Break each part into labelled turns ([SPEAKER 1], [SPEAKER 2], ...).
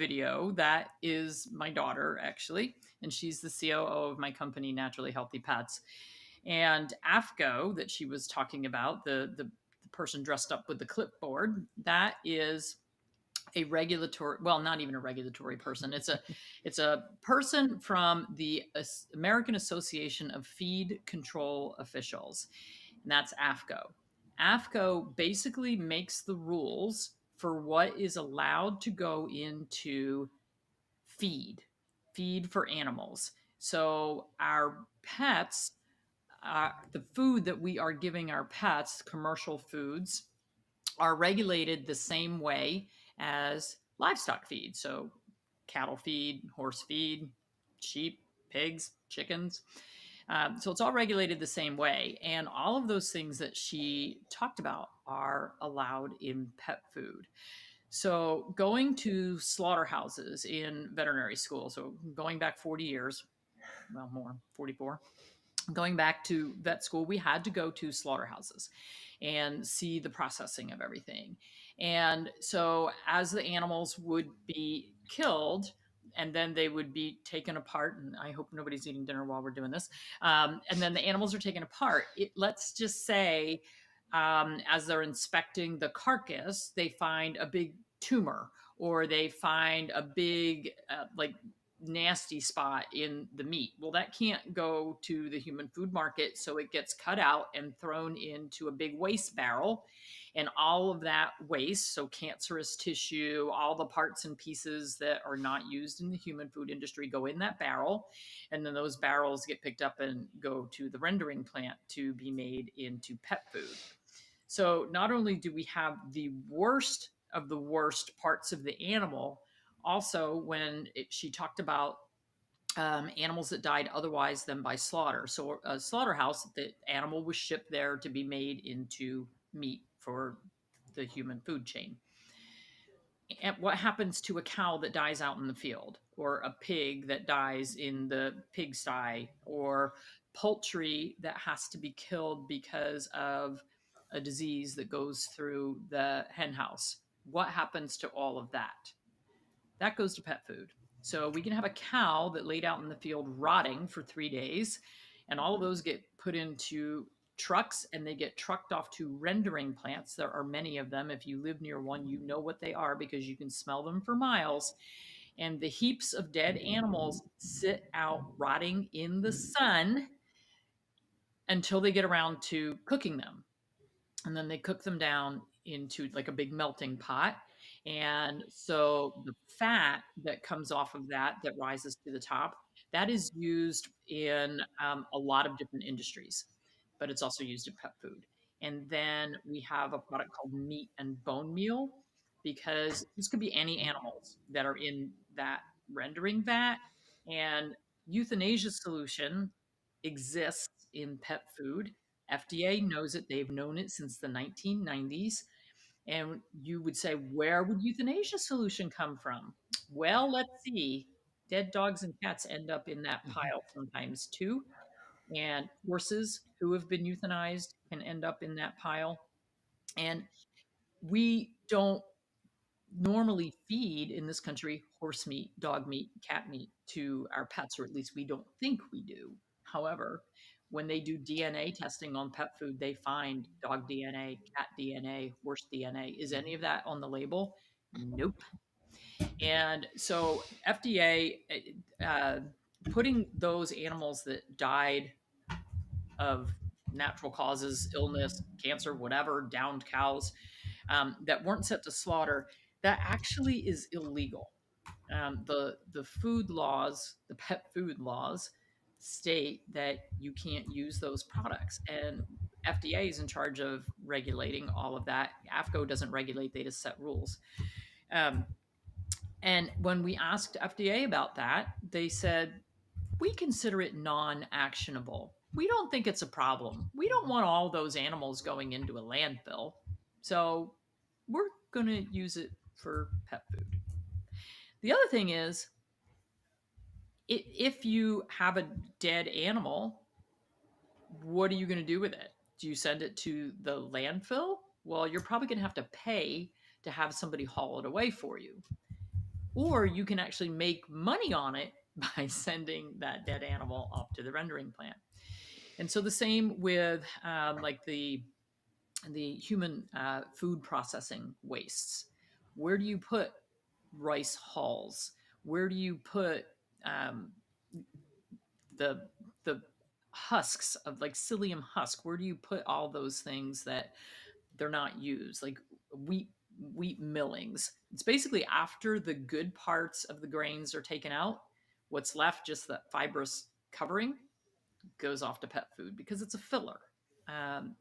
[SPEAKER 1] video, that is my daughter, actually, and she's the COO of my company, Naturally Healthy Pets. And AFCO, that she was talking about, the person dressed up with the clipboard, that is a regulatory, well, not even a regulatory person. It's a person from the American Association of Feed Control Officials, and that's AFCO. AFCO basically makes the rules for what is allowed to go into feed for animals. So our pets, the food that we are giving our pets, commercial foods, are regulated the same way as livestock feed. So cattle feed, horse feed, sheep, pigs, chickens. So it's all regulated the same way. And all of those things that she talked about are allowed in pet food. So going to slaughterhouses in veterinary school, so going back 40 years, well, more, 44, going back to vet school, we had to go to slaughterhouses and see the processing of everything. And so as the animals would be killed, and then they would be taken apart, and I hope nobody's eating dinner while we're doing this, and then the animals are taken apart. Let's just say, as they're inspecting the carcass, they find a big tumor, or they find a big like nasty spot in the meat. Well, that can't go to the human food market, so it gets cut out and thrown into a big waste barrel. And all of that waste, so cancerous tissue, all the parts and pieces that are not used in the human food industry, go in that barrel. And then those barrels get picked up and go to the rendering plant to be made into pet food. So not only do we have the worst of the worst parts of the animal, also when she talked about animals that died otherwise than by slaughter. So a slaughterhouse, the animal was shipped there to be made into meat for the human food chain. And what happens to a cow that dies out in the field, or a pig that dies in the pigsty, or poultry that has to be killed because of a disease that goes through the hen house? What happens to all of that? That goes to pet food. So we can have a cow that laid out in the field rotting for 3 days, and all of those get put into trucks and they get trucked off to rendering plants. There are many of them. If you live near one, you know what they are because you can smell them for miles. And the heaps of dead animals sit out rotting in the sun until they get around to cooking them. And then they cook them down into like a big melting pot. And so the fat that comes off of that, that rises to the top, that is used in a lot of different industries, but it's also used in pet food. And then we have a product called meat and bone meal, because this could be any animals that are in that rendering vat. And euthanasia solution exists in pet food. FDA knows it. They've known it since the 1990s. And you would say, where would euthanasia solution come from? Well, let's see. Dead dogs and cats end up in that pile sometimes too. And horses who have been euthanized can end up in that pile. And we don't normally feed in this country horse meat, dog meat, cat meat to our pets, or at least we don't think we do. However, when they do DNA testing on pet food, they find dog DNA, cat DNA, horse DNA. Is any of that on the label? Nope. And so FDA putting those animals that died of natural causes, illness, cancer, whatever, downed cows, that weren't set to slaughter, that actually is illegal. The food laws, the pet food laws, state that you can't use those products, and FDA is in charge of regulating all of that. AFCO doesn't regulate; they just set rules. Um, and when we asked FDA about that, they said, we consider it non-actionable. We don't think it's a problem. We don't want all those animals going into a landfill. So we're going to use it for pet food. The other thing is, if you have a dead animal, what are you going to do with it? Do you send it to the landfill? Well, you're probably going to have to pay to have somebody haul it away for you. or you can actually make money on it by sending that dead animal off to the rendering plant. And so the same with like the human food processing wastes. Where do you put rice hulls? Where do you put um, the the husks of like psyllium husk? Where do you put all those things that they're not used, like wheat millings? It's basically after the good parts of the grains are taken out, what's left, just that fibrous covering, goes off to pet food because it's a filler. Um,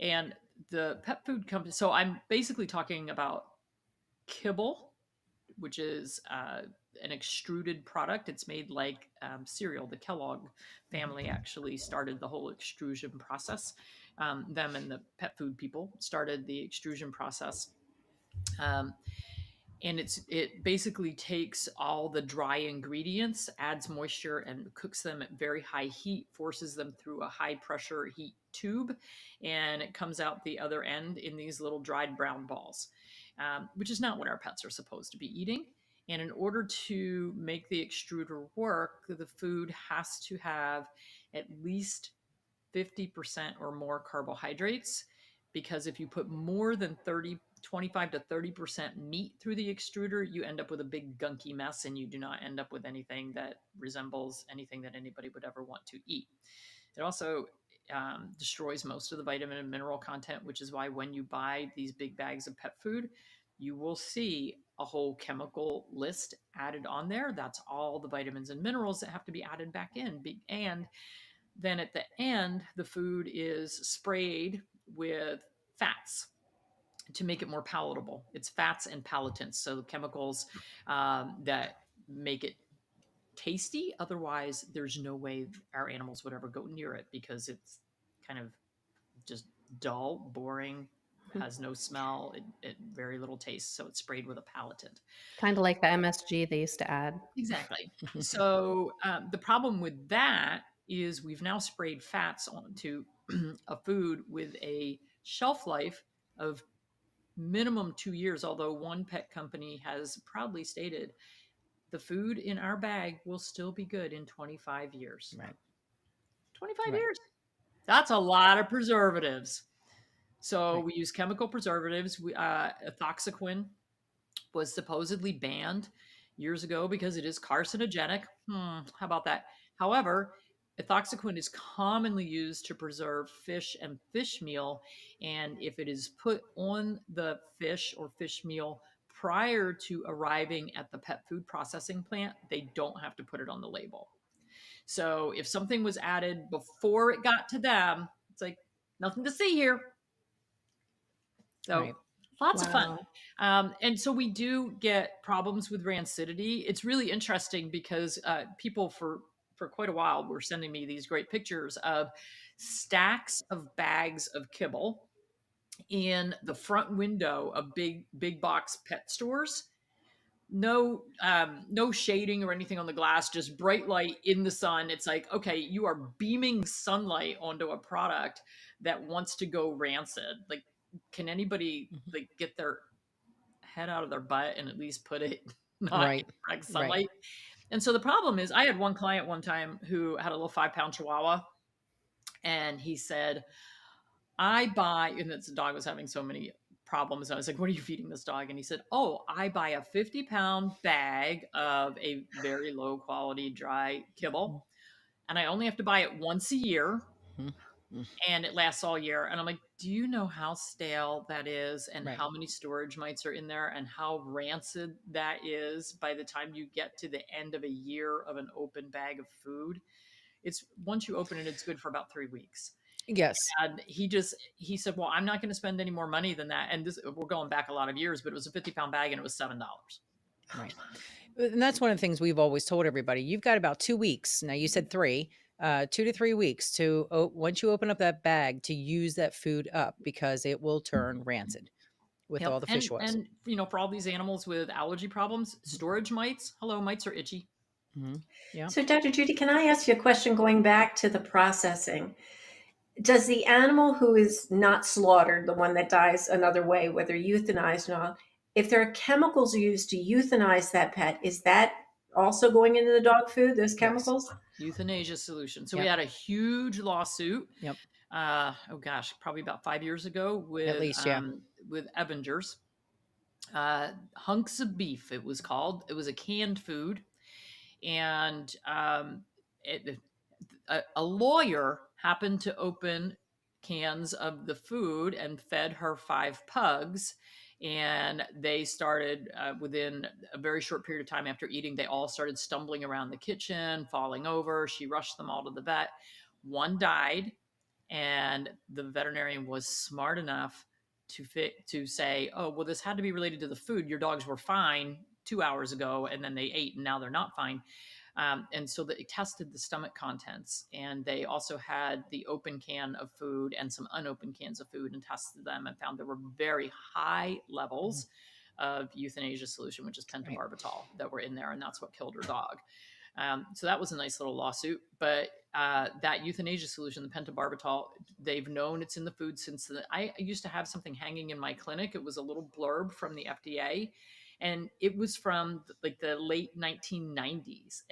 [SPEAKER 1] and the pet food company, so I'm basically talking about kibble, which is an extruded product. It's made like cereal. The Kellogg family actually started the whole extrusion process. Them and the pet food people started the extrusion process. Um, and it basically takes all the dry ingredients, adds moisture, and cooks them at very high heat, forces them through a high pressure heat tube, and it comes out the other end in these little dried brown balls, which is not what our pets are supposed to be eating. And in order to make the extruder work, the food has to have at least 50% or more carbohydrates, because if you put more than 25 to 30% meat through the extruder, you end up with a big gunky mess, and you do not end up with anything that resembles anything that anybody would ever want to eat. It also destroys most of the vitamin and mineral content, which is why when you buy these big bags of pet food, you will see a whole chemical list added on there. That's all the vitamins and minerals that have to be added back in. And then at the end, the food is sprayed with fats to make it more palatable. It's fats and palatants, so chemicals that make it tasty. Otherwise, there's no way our animals would ever go near it because it's kind of just dull, boring, has no smell, it very little taste. So it's sprayed with a palatant.
[SPEAKER 2] Kind of like the MSG they used to add.
[SPEAKER 1] Exactly. So the problem with that is we've now sprayed fats onto a food with a shelf life of minimum 2 years, although one pet company has proudly stated the food in our bag will still be good in 25 years.
[SPEAKER 3] Right.
[SPEAKER 1] 25
[SPEAKER 3] Right.
[SPEAKER 1] years. That's a lot of preservatives. So
[SPEAKER 3] Right.
[SPEAKER 1] we use chemical preservatives. Ethoxyquin was supposedly banned years ago because it is carcinogenic. How about that? However, ethoxyquin is commonly used to preserve fish and fish meal. And if it is put on the fish or fish meal prior to arriving at the pet food processing plant, they don't have to put it on the label. So if something was added before it got to them, it's like nothing to see here. So
[SPEAKER 3] Right.
[SPEAKER 1] lots of fun.
[SPEAKER 2] Wow.
[SPEAKER 1] And so we do get problems with rancidity. It's really interesting because people for quite a while were sending me these great pictures of stacks of bags of kibble in the front window of big box pet stores. No shading or anything on the glass, just bright light in the sun. It's like, okay, you are beaming sunlight onto a product that wants to go rancid. Like, can anybody
[SPEAKER 3] Mhm.
[SPEAKER 1] like get their head out of their butt and at least put it not in
[SPEAKER 3] Right.
[SPEAKER 1] direct
[SPEAKER 3] Right.
[SPEAKER 1] sunlight? And so the problem is, I had one client one time who had a little 5-pound chihuahua, and he said, I buy, and the dog was having so many problems. I was like, what are you feeding this dog? And he said, oh, I buy a 50-pound bag of a very low quality dry kibble, and I only have to buy it once a year,
[SPEAKER 3] Mhm. Mm.
[SPEAKER 1] and it lasts all year. And I'm like, do you know how stale that is, and
[SPEAKER 3] Right.
[SPEAKER 1] how many storage mites are in there, and how rancid that is by the time you get to the end of a year of an open bag of food? It's, once you open it, it's good for about 3 weeks.
[SPEAKER 3] Yes.
[SPEAKER 1] And he said, well, I'm not going to spend any more money than that. And this, we're going back a lot of years, but it was a 50-pound bag and it was $7.
[SPEAKER 3] Right. And that's one of the things we've always told everybody. You've got about 2 weeks. Now you said 3, 2 to 3 weeks to once you open up that bag to use that food up because it will turn rancid with
[SPEAKER 1] Yep.
[SPEAKER 3] all the fish oils.
[SPEAKER 1] And for all these animals with allergy problems, storage mites, hello, mites are itchy.
[SPEAKER 3] Mm-hmm. Yeah.
[SPEAKER 4] So, Dr. Judy, can I ask you a question going back to the processing? Does the animal who is not slaughtered, the one that dies another way, whether euthanized or not, if there are chemicals used to euthanize that pet, is that also going into the dog food, those
[SPEAKER 3] Yes.
[SPEAKER 4] chemicals?
[SPEAKER 1] Euthanasia solution. So
[SPEAKER 3] Yep.
[SPEAKER 1] we had a huge lawsuit.
[SPEAKER 3] Yep.
[SPEAKER 1] Oh gosh, probably about 5 years ago
[SPEAKER 3] At least, yeah.
[SPEAKER 1] with Avengers. Hunks of beef, it was called. It was a canned food, and it, a lawyer happened to open cans of the food and fed her 5 pugs. And they started, within a very short period of time after eating, they all started stumbling around the kitchen, falling over. She rushed them all to the vet. One died, and the veterinarian was smart enough to say, "Oh, well, this had to be related to the food. Your dogs were fine 2 hours ago, and then they ate, and now they're not fine." And so they tested the stomach contents, and they also had the open can of food and some unopened cans of food and tested them and found there were very high levels of euthanasia solution, which is pentobarbital, that were in there, and that's what killed her dog. So that was a nice little lawsuit. But that euthanasia solution, the pentobarbital, they've known it's in the food since I used to have something hanging in my clinic. It was a little blurb from the FDA, and it was from like the late 1990s,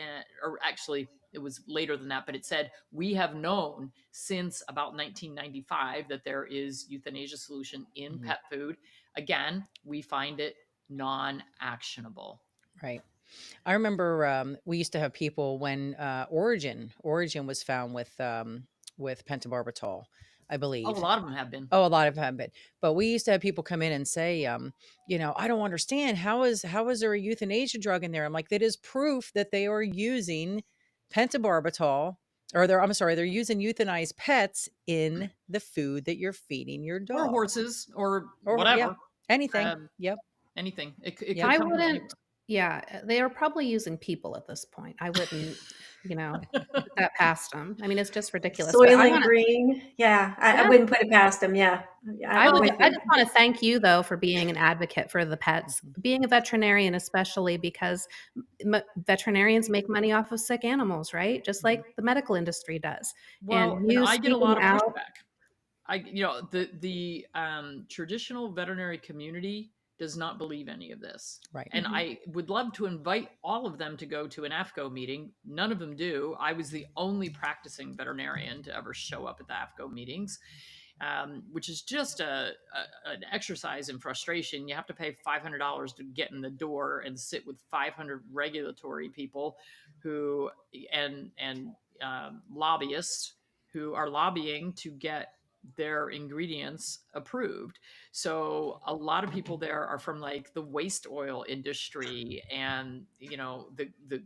[SPEAKER 1] or actually it was later than that, but it said, "We have known since about 1995 that there is euthanasia solution in pet food." Again, we find it non-actionable.
[SPEAKER 3] Right. I remember we used to have people when Origin was found with pentobarbital, I
[SPEAKER 1] Oh,
[SPEAKER 3] believe.
[SPEAKER 1] a lot of them have been.
[SPEAKER 3] Oh, a lot of them, but we used to have people come in and say, I don't understand, how is there a euthanasia drug in there? I'm like, that is proof that they are using pentobarbital, or they're using euthanized pets in the food that you're feeding your dog,
[SPEAKER 1] Or horses, or
[SPEAKER 3] yeah,
[SPEAKER 1] whatever.
[SPEAKER 3] anything. Yep.
[SPEAKER 1] Anything. It could
[SPEAKER 3] Yep.
[SPEAKER 2] I
[SPEAKER 1] come from anywhere.
[SPEAKER 2] wouldn't. Yeah, they are probably using people at this point. I wouldn't, put that past them. I mean, it's just ridiculous. But I
[SPEAKER 4] Soylent
[SPEAKER 2] want to.
[SPEAKER 4] Green. Yeah, I
[SPEAKER 2] Yeah,
[SPEAKER 4] wouldn't put it past them. Yeah,
[SPEAKER 2] I
[SPEAKER 4] I'm
[SPEAKER 2] would.
[SPEAKER 4] with
[SPEAKER 2] I
[SPEAKER 4] you.
[SPEAKER 2] just want to thank you though for being an advocate for the pets, being a veterinarian, especially because veterinarians make money off of sick animals, right? Just like the medical industry does.
[SPEAKER 1] Well,
[SPEAKER 2] And
[SPEAKER 1] and
[SPEAKER 2] you
[SPEAKER 1] I get a lot
[SPEAKER 2] speaking
[SPEAKER 1] of
[SPEAKER 2] out.
[SPEAKER 1] pushback. The traditional veterinary community does not believe any of this.
[SPEAKER 3] Right.
[SPEAKER 1] And I would love to invite all of them to go to an AFCO meeting. None of them do. I was the only practicing veterinarian to ever show up at the AFCO meetings, which is just an exercise in frustration. You have to pay $500 to get in the door and sit with 500 regulatory people who and lobbyists who are lobbying to get their ingredients approved. So a lot of people there are from like the waste oil industry, and the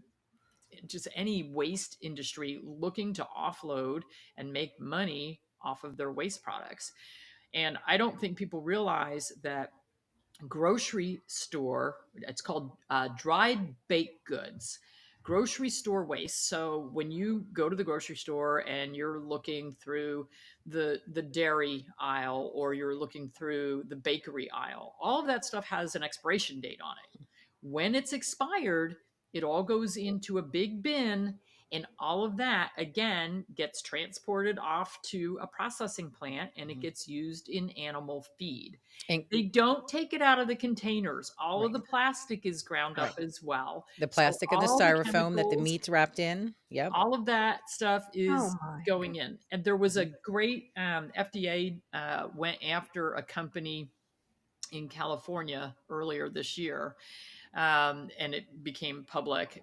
[SPEAKER 1] just any waste industry looking to offload and make money off of their waste products. And I don't think people realize that grocery store, it's called dried baked goods, grocery store waste. So when you go to the grocery store and you're looking through the dairy aisle, or you're looking through the bakery aisle, all of that stuff has an expiration date on it. When it's expired, it all goes into a big bin, and all of that again gets transported off to a processing plant, and it gets used in animal feed.
[SPEAKER 3] And
[SPEAKER 1] They don't take it out of the containers. All of
[SPEAKER 3] right.
[SPEAKER 1] the plastic is ground up
[SPEAKER 3] Right.
[SPEAKER 1] as well.
[SPEAKER 3] The
[SPEAKER 1] So
[SPEAKER 3] plastic and the
[SPEAKER 1] all the
[SPEAKER 3] styrofoam that the
[SPEAKER 1] chemicals,
[SPEAKER 3] meat's wrapped in. Yep.
[SPEAKER 1] all of that stuff
[SPEAKER 2] Oh
[SPEAKER 1] is
[SPEAKER 2] my.
[SPEAKER 1] going in. And there was a great FDA went after a company in California earlier this year, and it became public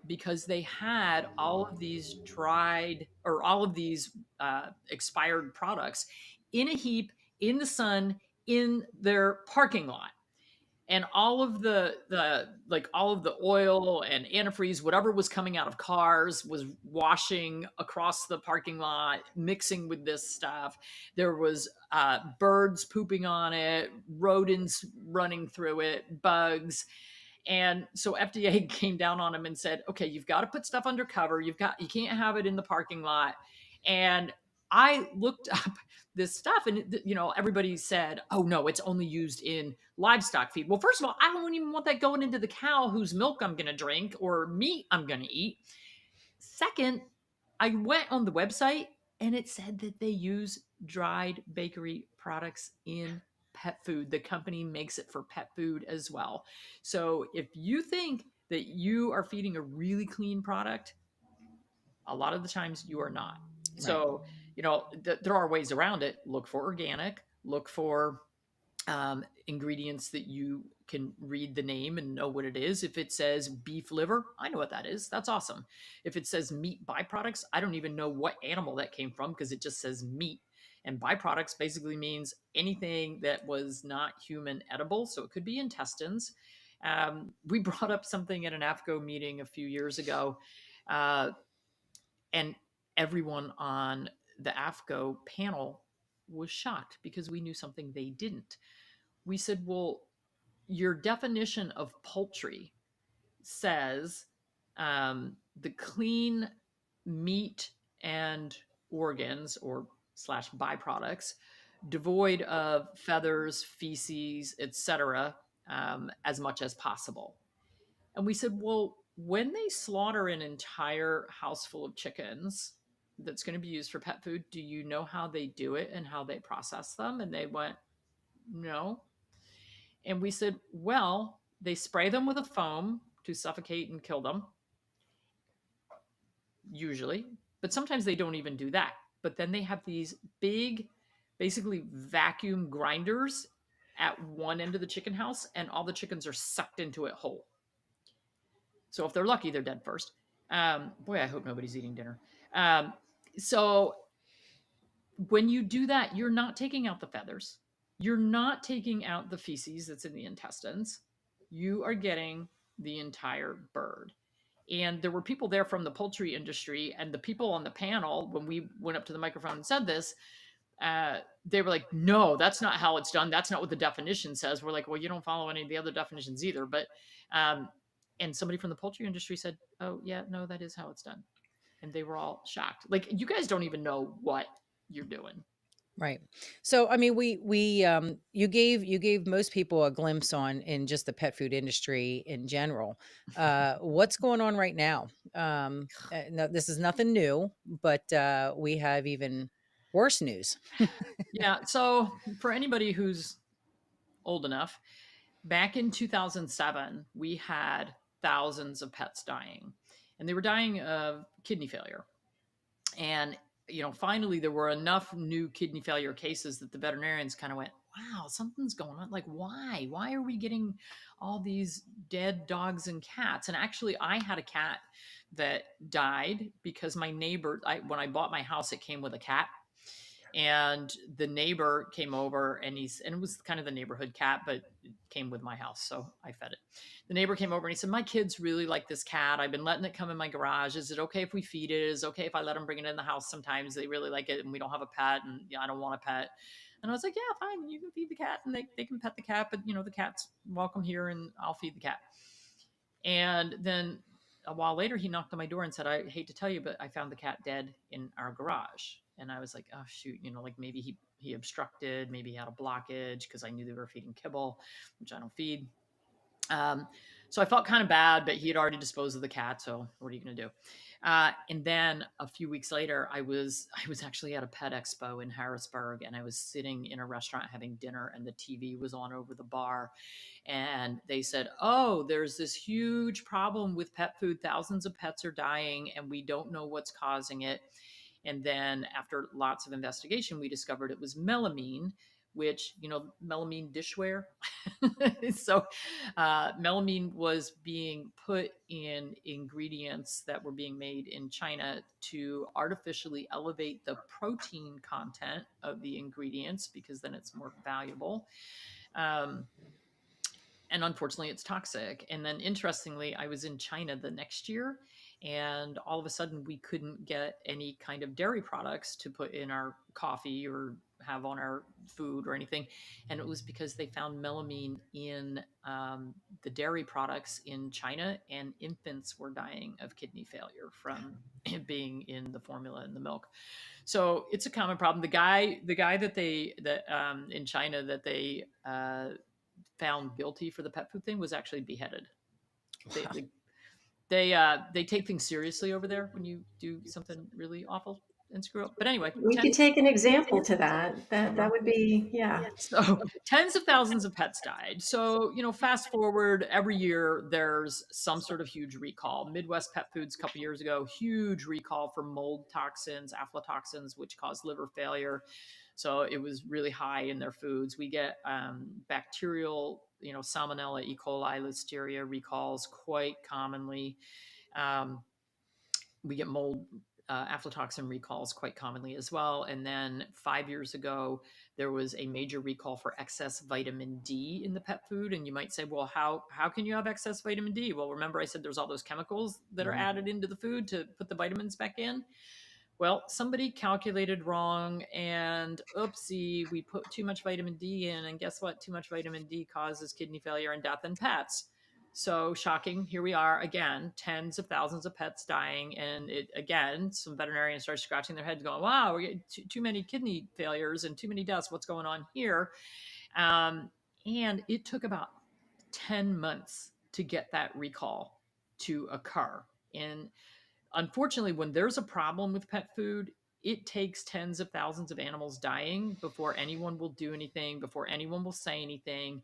[SPEAKER 1] because they had all of these dried, or all of these expired products in a heap in the sun in their parking lot. And all of all of the oil and antifreeze, whatever was coming out of cars, was washing across the parking lot, mixing with this stuff. There was birds pooping on it, rodents running through it, bugs. And so FDA came down on them and said, okay, you've got to put stuff under cover. You can't have it in the parking lot. And I looked up this stuff, and everybody said, oh no, it's only used in livestock feed. Well, first of all, I don't even want that going into the cow whose milk I'm going to drink or meat I'm going to eat. Second, I went on the website and it said that they use dried bakery products in pet food. The company makes it for pet food as well. So if you think that you are feeding a really clean product, a lot of the times you are not.
[SPEAKER 3] Right.
[SPEAKER 1] So, there are ways around it. Look for organic, look for ingredients that you can read the name and know what it is. If it says beef liver, I know what that is. That's awesome. If it says meat byproducts, I don't even know what animal that came from because it just says meat. And byproducts basically means anything that was not human edible. So it could be intestines. We brought up something at an AFCO meeting a few years ago, uh, and everyone on the AFCO panel was shocked because we knew something they didn't. We said, well, your definition of poultry says the clean meat and organs or slash byproducts devoid of feathers, feces, etc., as much as possible. And we said, well, when they slaughter an entire house full of chickens that's going to be used for pet food, do you know how they do it and how they process them? And they went, no. And we said, well, they spray them with a foam to suffocate and kill them, usually, but sometimes they don't even do that. But then they have these big, basically vacuum grinders at one end of the chicken house, and all the chickens are sucked into it whole. So if they're lucky, they're dead first. Boy, I hope nobody's eating dinner. So when you do that, you're not taking out the feathers. You're not taking out the feces that's in the intestines. You are getting the entire bird. And there were people there from the poultry industry, and the people on the panel, when we went up to the microphone and said this, they were like, no, that's not how it's done. That's not what the definition says. We're like, well, you don't follow any of the other definitions either. But, and somebody from the poultry industry said, oh, yeah, no, that is how it's done. And they were all shocked. Like, you guys don't even know what you're doing.
[SPEAKER 3] Right. So, I mean, you gave most people a glimpse on in just the pet food industry in general. What's going on right now? No, this is nothing new, but we have even worse news.
[SPEAKER 1] Yeah. So for anybody who's old enough, back in 2007, we had thousands of pets dying, and they were dying of kidney failure. And, finally there were enough new kidney failure cases that the veterinarians kind of went, wow, something's going on. Like, why are we getting all these dead dogs and cats? And actually, I had a cat that died because my neighbor, when I bought my house, it came with a cat. And the neighbor came over, and it was kind of the neighborhood cat, but it came with my house, so I fed it. The neighbor came over and he said, my kids really like this cat. I've been letting it come in my garage. Is it okay if we feed it? Is it okay if I let them bring it in the house? Sometimes they really like it, and we don't have a pet, and I don't want a pet. And I was like, yeah, fine, you can feed the cat, and they can pet the cat, but the cat's welcome here, and I'll feed the cat. And then a while later, he knocked on my door and said, I hate to tell you, but I found the cat dead in our garage. And I was like, oh, shoot, like maybe he obstructed, maybe he had a blockage, because I knew they were feeding kibble, which I don't feed. So I felt kind of bad, but he had already disposed of the cat. So what are you going to do? And then a few weeks later, I was actually at a pet expo in Harrisburg, and I was sitting in a restaurant having dinner, and the TV was on over the bar. And they said, oh, there's this huge problem with pet food. Thousands of pets are dying, and we don't know what's causing it. And then after lots of investigation, we discovered it was melamine, which, melamine dishware. So melamine was being put in ingredients that were being made in China to artificially elevate the protein content of the ingredients, because then it's more valuable. And unfortunately, it's toxic. And then interestingly, I was in China the next year, and all of a sudden we couldn't get any kind of dairy products to put in our coffee or have on our food or anything. And it was because they found melamine in the dairy products in China, and infants were dying of kidney failure from it being in the formula in the milk. So it's a common problem. The guy that in China that they found guilty for the pet food thing was actually beheaded. They take things seriously over there when you do something really awful. and screw up. But anyway,
[SPEAKER 4] We could take an example to that. That would be, yeah.
[SPEAKER 1] so tens of thousands of pets died. So, fast forward every year, there's some sort of huge recall. Midwest Pet Foods a couple years ago, huge recall for mold toxins, aflatoxins, which cause liver failure. So it was really high in their foods. We get bacterial, Salmonella, E. coli, Listeria recalls quite commonly. Um, we get mold aflatoxin recalls quite commonly as well. And then 5 years ago, there was a major recall for excess vitamin D in the pet food. And you might say, well, how can you have excess vitamin D? Well, remember I said there's all those chemicals that are added into the food to put the vitamins back in. Well, somebody calculated wrong and oopsie, we put too much vitamin D in. And guess what? Too much vitamin D causes kidney failure and death in pets. So shocking. Here we are again, tens of thousands of pets dying. And it again, some veterinarians start scratching their heads going, wow, we're getting too many kidney failures and too many deaths. What's going on here? And it took about 10 months to get that recall to occur. And unfortunately, when there's a problem with pet food, it takes tens of thousands of animals dying before anyone will do anything, before anyone will say anything.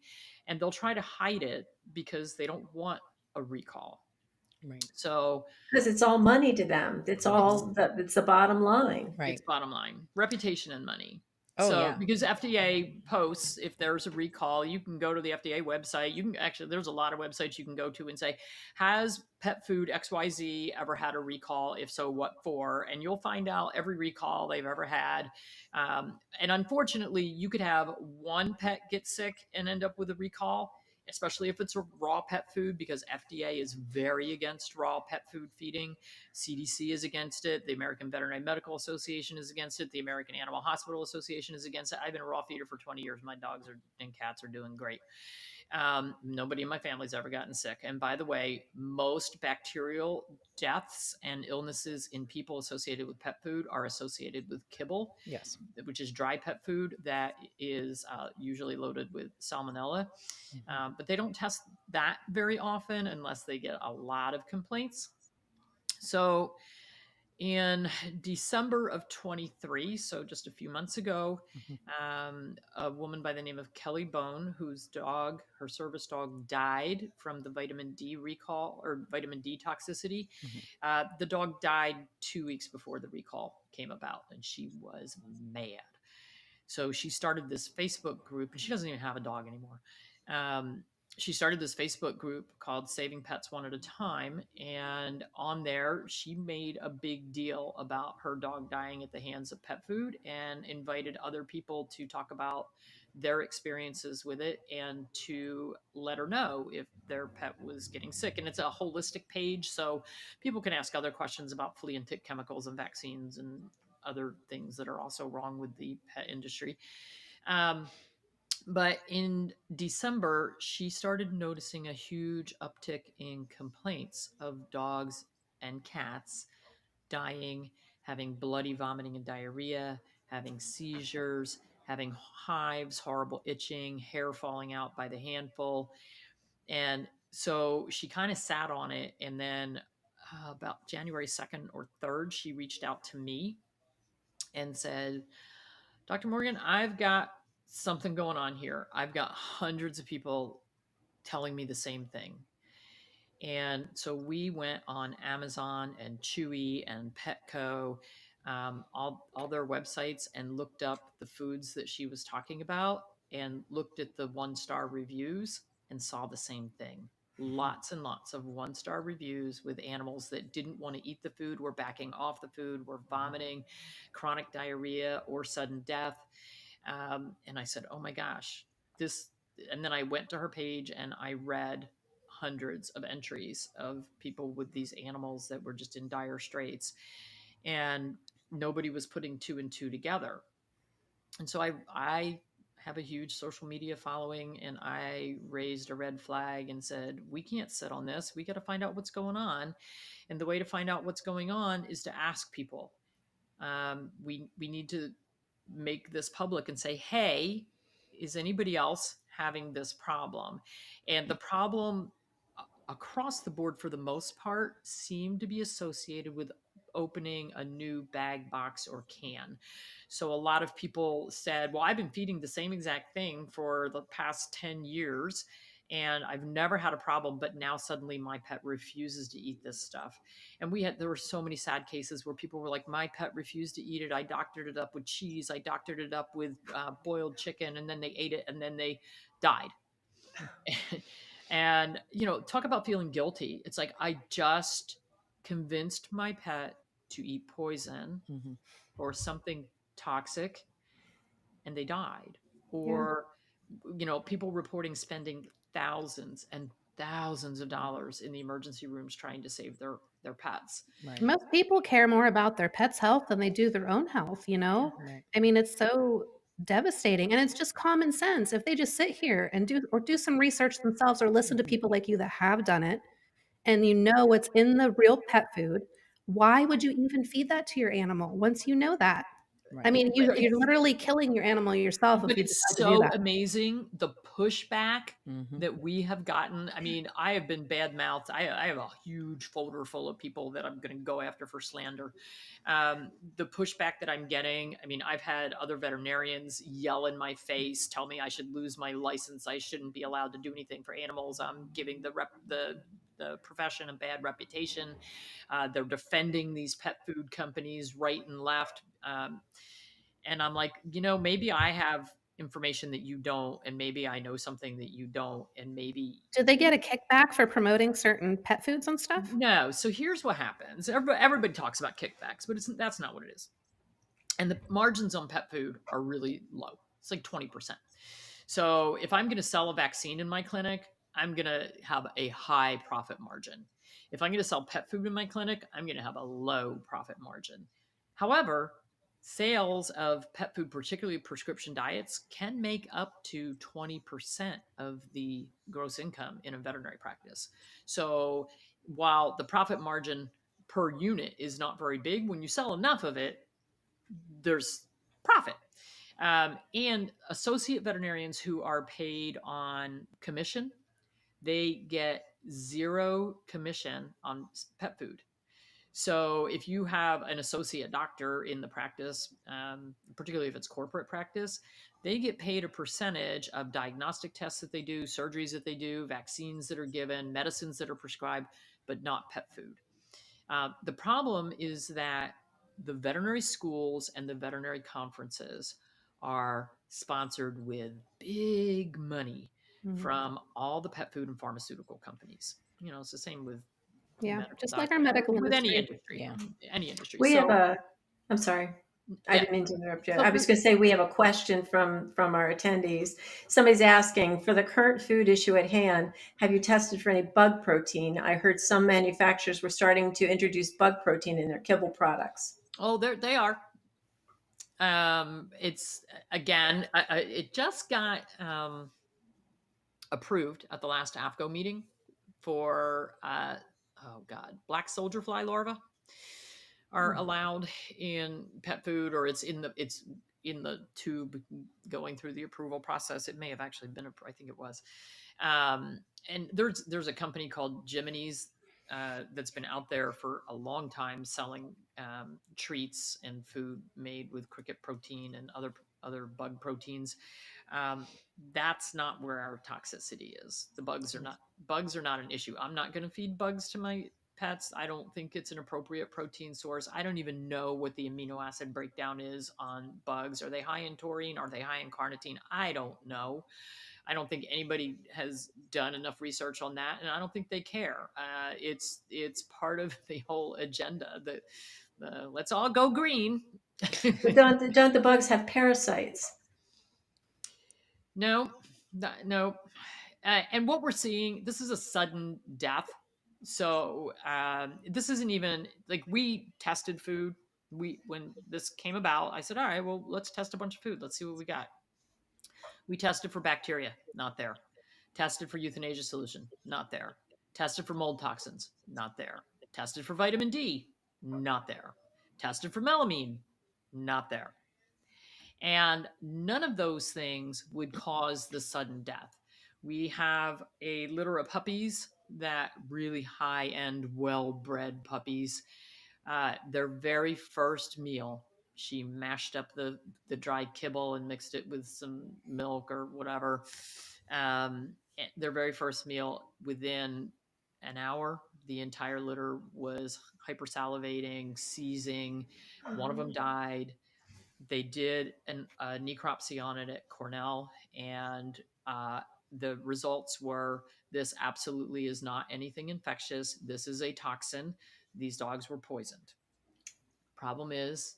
[SPEAKER 1] And they'll try to hide it because they don't want a recall.
[SPEAKER 3] Right.
[SPEAKER 1] So
[SPEAKER 4] Because it's all money to them. It's the bottom line.
[SPEAKER 3] Right.
[SPEAKER 1] it's bottom line, reputation and money.
[SPEAKER 3] Oh,
[SPEAKER 1] So
[SPEAKER 3] yeah.
[SPEAKER 1] because FDA posts, if there's a recall, you can go to the FDA website. You can actually, there's a lot of websites you can go to and say, has pet food XYZ ever had a recall? If so, what for? And you'll find out every recall they've ever had. And unfortunately, you could have one pet get sick and end up with a recall, especially if it's a raw pet food, because FDA is very against raw pet food feeding. CDC is against it. The American Veterinary Medical Association is against it. The American Animal Hospital Association is against it. I've been a raw feeder for 20 years. My dogs and cats are doing great. Nobody in my family's ever gotten sick. And by the way, most bacterial deaths and illnesses in people associated with pet food are associated with kibble,
[SPEAKER 3] Yes.
[SPEAKER 1] which is dry pet food that is usually loaded with salmonella. But they don't test that very often unless they get a lot of complaints. So in December of 23, so just a few months ago, a woman by the name of Kelly Bone, whose dog, her service dog, died from the vitamin D recall or vitamin D toxicity. The dog died 2 weeks before the recall came about, and she was mad. So she started this Facebook group, and she doesn't even have a dog anymore. She started this Facebook group called Saving Pets One at a Time. And on there, she made a big deal about her dog dying at the hands of pet food and invited other people to talk about their experiences with it and to let her know if their pet was getting sick. And it's a holistic page, so people can ask other questions about flea and tick chemicals and vaccines and other things that are also wrong with the pet industry. But in December, she started noticing a huge uptick in complaints of dogs and cats dying, having bloody vomiting and diarrhea, having seizures, having hives, horrible itching, hair falling out by the handful. And so she kind of sat on it. And then about January 2nd or 3rd, she reached out to me and said, Dr. Morgan, I've got something going on here. I've got hundreds of people telling me the same thing. And so we went on Amazon and Chewy and Petco, all their websites, and looked up the foods that she was talking about and looked at the 1-star reviews and saw the same thing. Lots and lots of 1-star reviews with animals that didn't want to eat the food, were backing off the food, were vomiting, chronic diarrhea, or sudden death. And I said, oh my gosh, this. And then I went to her page and I read hundreds of entries of people with these animals that were just in dire straits. And nobody was putting 2 and 2 together. And so I have a huge social media following, and I raised a red flag and said, we can't sit on this. We got to find out what's going on. And the way to find out what's going on is to ask people. We need to make this public and say, hey, is anybody else having this problem? And the problem across the board, for the most part, seemed to be associated with opening a new bag, box, or can. So a lot of people said, well, I've been feeding the same exact thing for the past 10 years and I've never had a problem, but now suddenly my pet refuses to eat this stuff. And there were so many sad cases where people were like, my pet refused to eat it. I doctored it up with cheese. I doctored it up with boiled chicken, and then they ate it and then they died. And, talk about feeling guilty. It's like, I just convinced my pet to eat poison
[SPEAKER 3] Mm-hmm.
[SPEAKER 1] or something toxic and they died.
[SPEAKER 2] Yeah.
[SPEAKER 1] Or, people reporting spending thousands and thousands of dollars in the emergency rooms trying to save their pets.
[SPEAKER 3] Right.
[SPEAKER 2] Most people care more about their pet's health than they do their own health, you know?
[SPEAKER 3] Right.
[SPEAKER 2] I mean, it's so devastating, and it's just common sense. If they just sit here and do some research themselves or listen to people like you that have done it, and you know what's in the real pet food, why would you even feed that to your animal once you know that? I
[SPEAKER 3] Right.
[SPEAKER 2] mean,
[SPEAKER 1] But
[SPEAKER 2] you're literally killing your animal yourself if you
[SPEAKER 1] it's
[SPEAKER 2] decide to do
[SPEAKER 1] so
[SPEAKER 2] that.
[SPEAKER 1] amazing the pushback
[SPEAKER 3] Mm-hmm.
[SPEAKER 1] that we have gotten. I mean, I have been bad mouthed. I have a huge folder full of people that I'm going to go after for slander. The pushback that I'm getting, I mean, I've had other veterinarians yell in my face, tell me I should lose my license. I shouldn't be allowed to do anything for animals. I'm giving the profession a bad reputation. They're defending these pet food companies right and left. And I'm like, maybe I have information that you don't, and maybe I know something that you don't, and maybe
[SPEAKER 2] Do they get a kickback for promoting certain pet foods and stuff?
[SPEAKER 1] no. So here's what happens. Everybody talks about kickbacks, but that's not what it is. And the margins on pet food are really low. It's like 20%. So if I'm going to sell a vaccine in my clinic, I'm going to have a high profit margin. If I'm going to sell pet food in my clinic, I'm going to have a low profit margin. However, sales of pet food, particularly prescription diets, can make up to 20% of the gross income in a veterinary practice. So while the profit margin per unit is not very big, when you sell enough of it, there's profit. And associate veterinarians who are paid on commission, they get zero commission on pet food. So if you have an associate doctor in the practice, particularly if it's corporate practice, they get paid a percentage of diagnostic tests that they do, surgeries that they do, vaccines that are given, medicines that are prescribed, but not pet food. The problem is that the veterinary schools and the veterinary conferences are sponsored with big money from all the pet food and pharmaceutical companies. It's the same with
[SPEAKER 2] Yeah,
[SPEAKER 1] medical
[SPEAKER 2] just like our
[SPEAKER 1] doctors,
[SPEAKER 2] medical
[SPEAKER 1] with any
[SPEAKER 2] industry.
[SPEAKER 1] industry,
[SPEAKER 3] Yeah.
[SPEAKER 1] any industry.
[SPEAKER 4] We have
[SPEAKER 1] So,
[SPEAKER 4] I'm sorry. I
[SPEAKER 1] yeah.
[SPEAKER 4] didn't mean to interrupt you.
[SPEAKER 1] So
[SPEAKER 4] I was going to say we have a question from our attendees. Somebody's asking, for the current food issue at hand, have you tested for any bug protein? I heard some manufacturers were starting to introduce bug protein in their kibble products.
[SPEAKER 1] Oh, they are. It's again, it just got approved at the last AFCO meeting for oh god, black soldier fly larvae are allowed in pet food, or it's in the tube going through the approval process. It may have actually been, I think it was. And there's a company called Jiminy's that's been out there for a long time selling treats and food made with cricket protein and other bug proteins. That's not where our toxicity is. The bugs are not an issue. I'm not going to feed bugs to my pets. I don't think it's an appropriate protein source. I don't even know what the amino acid breakdown is on bugs. Are they high in taurine? Are they high in carnitine? I don't know. I don't think anybody has done enough research on that, and I don't think they care. It's part of the whole agenda that let's all go green.
[SPEAKER 4] But don't the bugs have parasites?
[SPEAKER 1] No, no. And what we're seeing, this is a sudden death. So this isn't even like we tested food. When this came about, I said, all right, well, let's test a bunch of food. Let's see what we got. We tested for bacteria, not there. Tested for euthanasia solution, not there. Tested for mold toxins, not there. Tested for vitamin D, not there. Tested for melamine, not there. And none of those things would cause the sudden death. We have a litter of puppies that really high end, well bred puppies Their very first meal, she mashed up the dried kibble and mixed it with some milk or whatever. Their very first meal, within an hour, the entire litter was hypersalivating, seizing. One of them died. They did a necropsy on it at Cornell, and the results were, this absolutely is not anything infectious. This is a toxin. These dogs were poisoned. Problem is,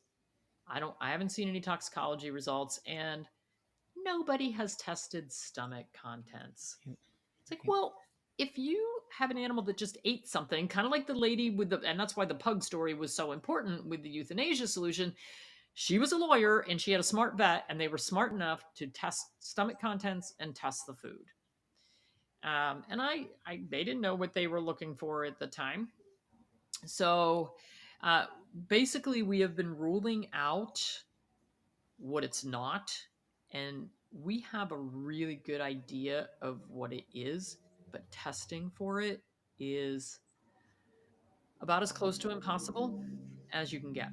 [SPEAKER 1] I haven't seen any toxicology results, and nobody has tested stomach contents. It's like, well, if you have an animal that just ate something, kind of like the lady with and that's why the pug story was so important with the euthanasia solution. She was a lawyer and she had a smart vet, and they were smart enough to test stomach contents and test the food. And they didn't know what they were looking for at the time. So basically, we have been ruling out what it's not, and we have a really good idea of what it is, but testing for it is about as close to impossible as you can get.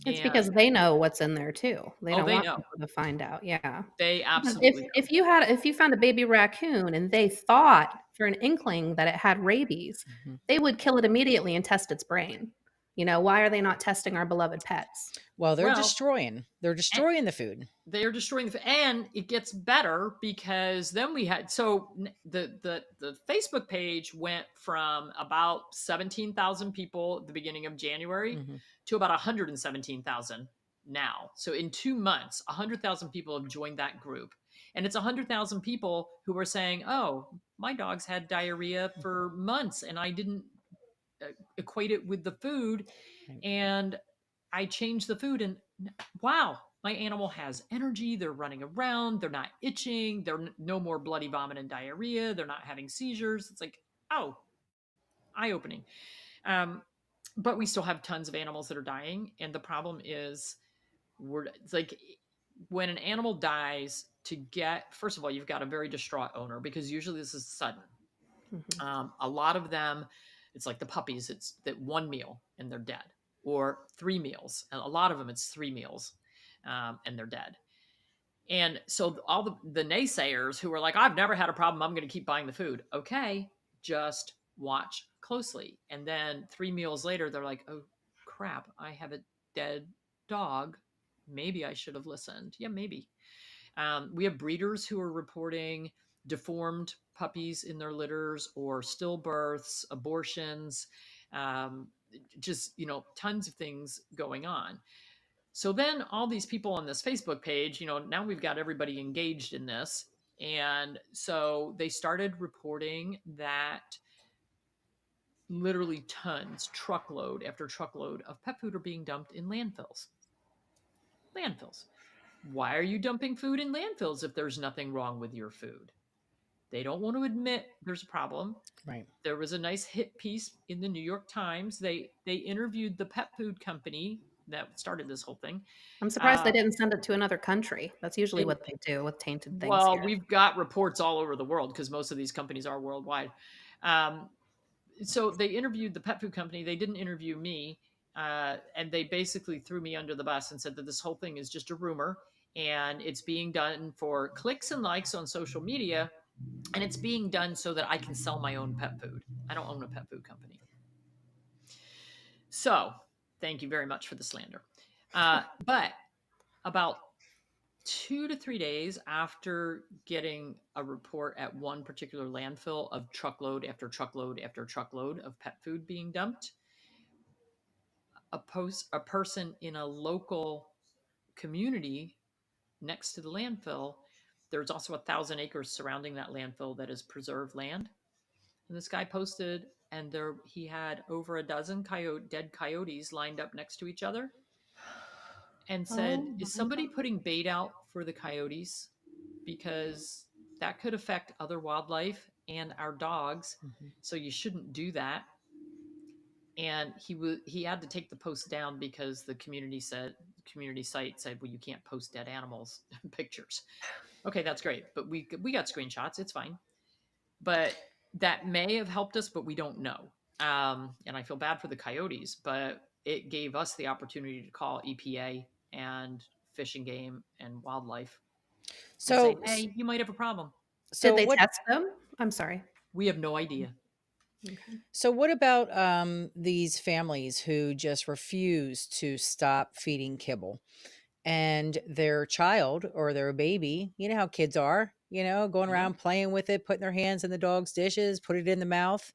[SPEAKER 2] It's
[SPEAKER 1] And
[SPEAKER 2] because they know what's in there too. They
[SPEAKER 1] oh,
[SPEAKER 2] don't
[SPEAKER 1] they
[SPEAKER 2] want
[SPEAKER 1] know.
[SPEAKER 2] people to find out. Yeah.
[SPEAKER 1] They
[SPEAKER 2] Because
[SPEAKER 1] absolutely know.
[SPEAKER 2] if you found a baby raccoon and they thought for an inkling that it had rabies, they would kill it immediately and test its brain. You know, why are they not testing our beloved pets?
[SPEAKER 3] Well, they're
[SPEAKER 1] Well,
[SPEAKER 3] destroying the food.
[SPEAKER 1] they are destroying and it gets better because then we had, so the Facebook page went from about 17,000 people at the beginning of January to about 117,000 now. So in 2 months, 100,000 people have joined that group, and it's 100,000 people who are saying, oh, my dog's had diarrhea for months and I didn't equate it with the food, and I changed the food, and wow, my animal has energy. They're running around. They're not itching. They're no more bloody vomit and diarrhea. They're not having seizures. It's like, oh, eye opening. But we still have tons of animals that are dying. And the problem is, it's like when an animal dies, first of all, you've got a very distraught owner because usually this is sudden. A lot of them, it's like the puppies, it's that one meal and they're dead, or 3 meals. And a lot of them, it's 3 meals and they're dead. And so all the naysayers who are like, I've never had a problem, I'm going to keep buying the food. Okay, just watch closely. And then 3 meals later, they're like, oh crap, I have a dead dog. Maybe I should have listened. Yeah, maybe. We have breeders who are reporting deformed puppies in their litters, or stillbirths, abortions, just, tons of things going on. So then all these people on this Facebook page, now we've got everybody engaged in this. And so they started reporting that literally tons, truckload after truckload of pet food are being dumped in landfills. Landfills. Why are you dumping food in landfills if there's nothing wrong with your food? They don't want to admit there's a problem.
[SPEAKER 3] Right.
[SPEAKER 1] There was a nice hit piece in the New York Times. They interviewed the pet food company that started this whole thing.
[SPEAKER 2] I'm surprised they didn't send it to another country. That's usually what they do with tainted things
[SPEAKER 1] Well,
[SPEAKER 2] here.
[SPEAKER 1] we've got reports all over the world because most of these companies are worldwide. So they interviewed the pet food company. They didn't interview me. And they basically threw me under the bus and said that this whole thing is just a rumor and it's being done for clicks and likes on social media. And it's being done so that I can sell my own pet food. I don't own a pet food company. So thank you very much for the slander. But about 2 to 3 days after getting a report at one particular landfill of truckload after truckload after truckload of pet food being dumped, a person in a local community next to the landfill, there's also 1,000 acres surrounding that landfill that is preserved land. And this guy posted, and he had over a dozen dead coyotes lined up next to each other, and said, is somebody putting bait out for the coyotes? Because that could affect other wildlife and our dogs. So you shouldn't do that. And he had to take the post down because the community site said, well, you can't post dead animals pictures. Okay, that's great. But we got screenshots. It's fine. But that may have helped us, but we don't know. And I feel bad for the coyotes, but it gave us the opportunity to call EPA and Fish and Game and Wildlife and say,
[SPEAKER 3] So,
[SPEAKER 1] hey, you might have a problem.
[SPEAKER 2] Did
[SPEAKER 3] so
[SPEAKER 2] they
[SPEAKER 3] what?
[SPEAKER 2] test them? I'm sorry.
[SPEAKER 1] We have no idea.
[SPEAKER 2] Okay.
[SPEAKER 3] So what about these families who just refuse to stop feeding kibble, and their child or their baby, you know how kids are, going
[SPEAKER 1] Yeah,
[SPEAKER 3] around playing with it, putting their hands in the dog's dishes, put it in the mouth.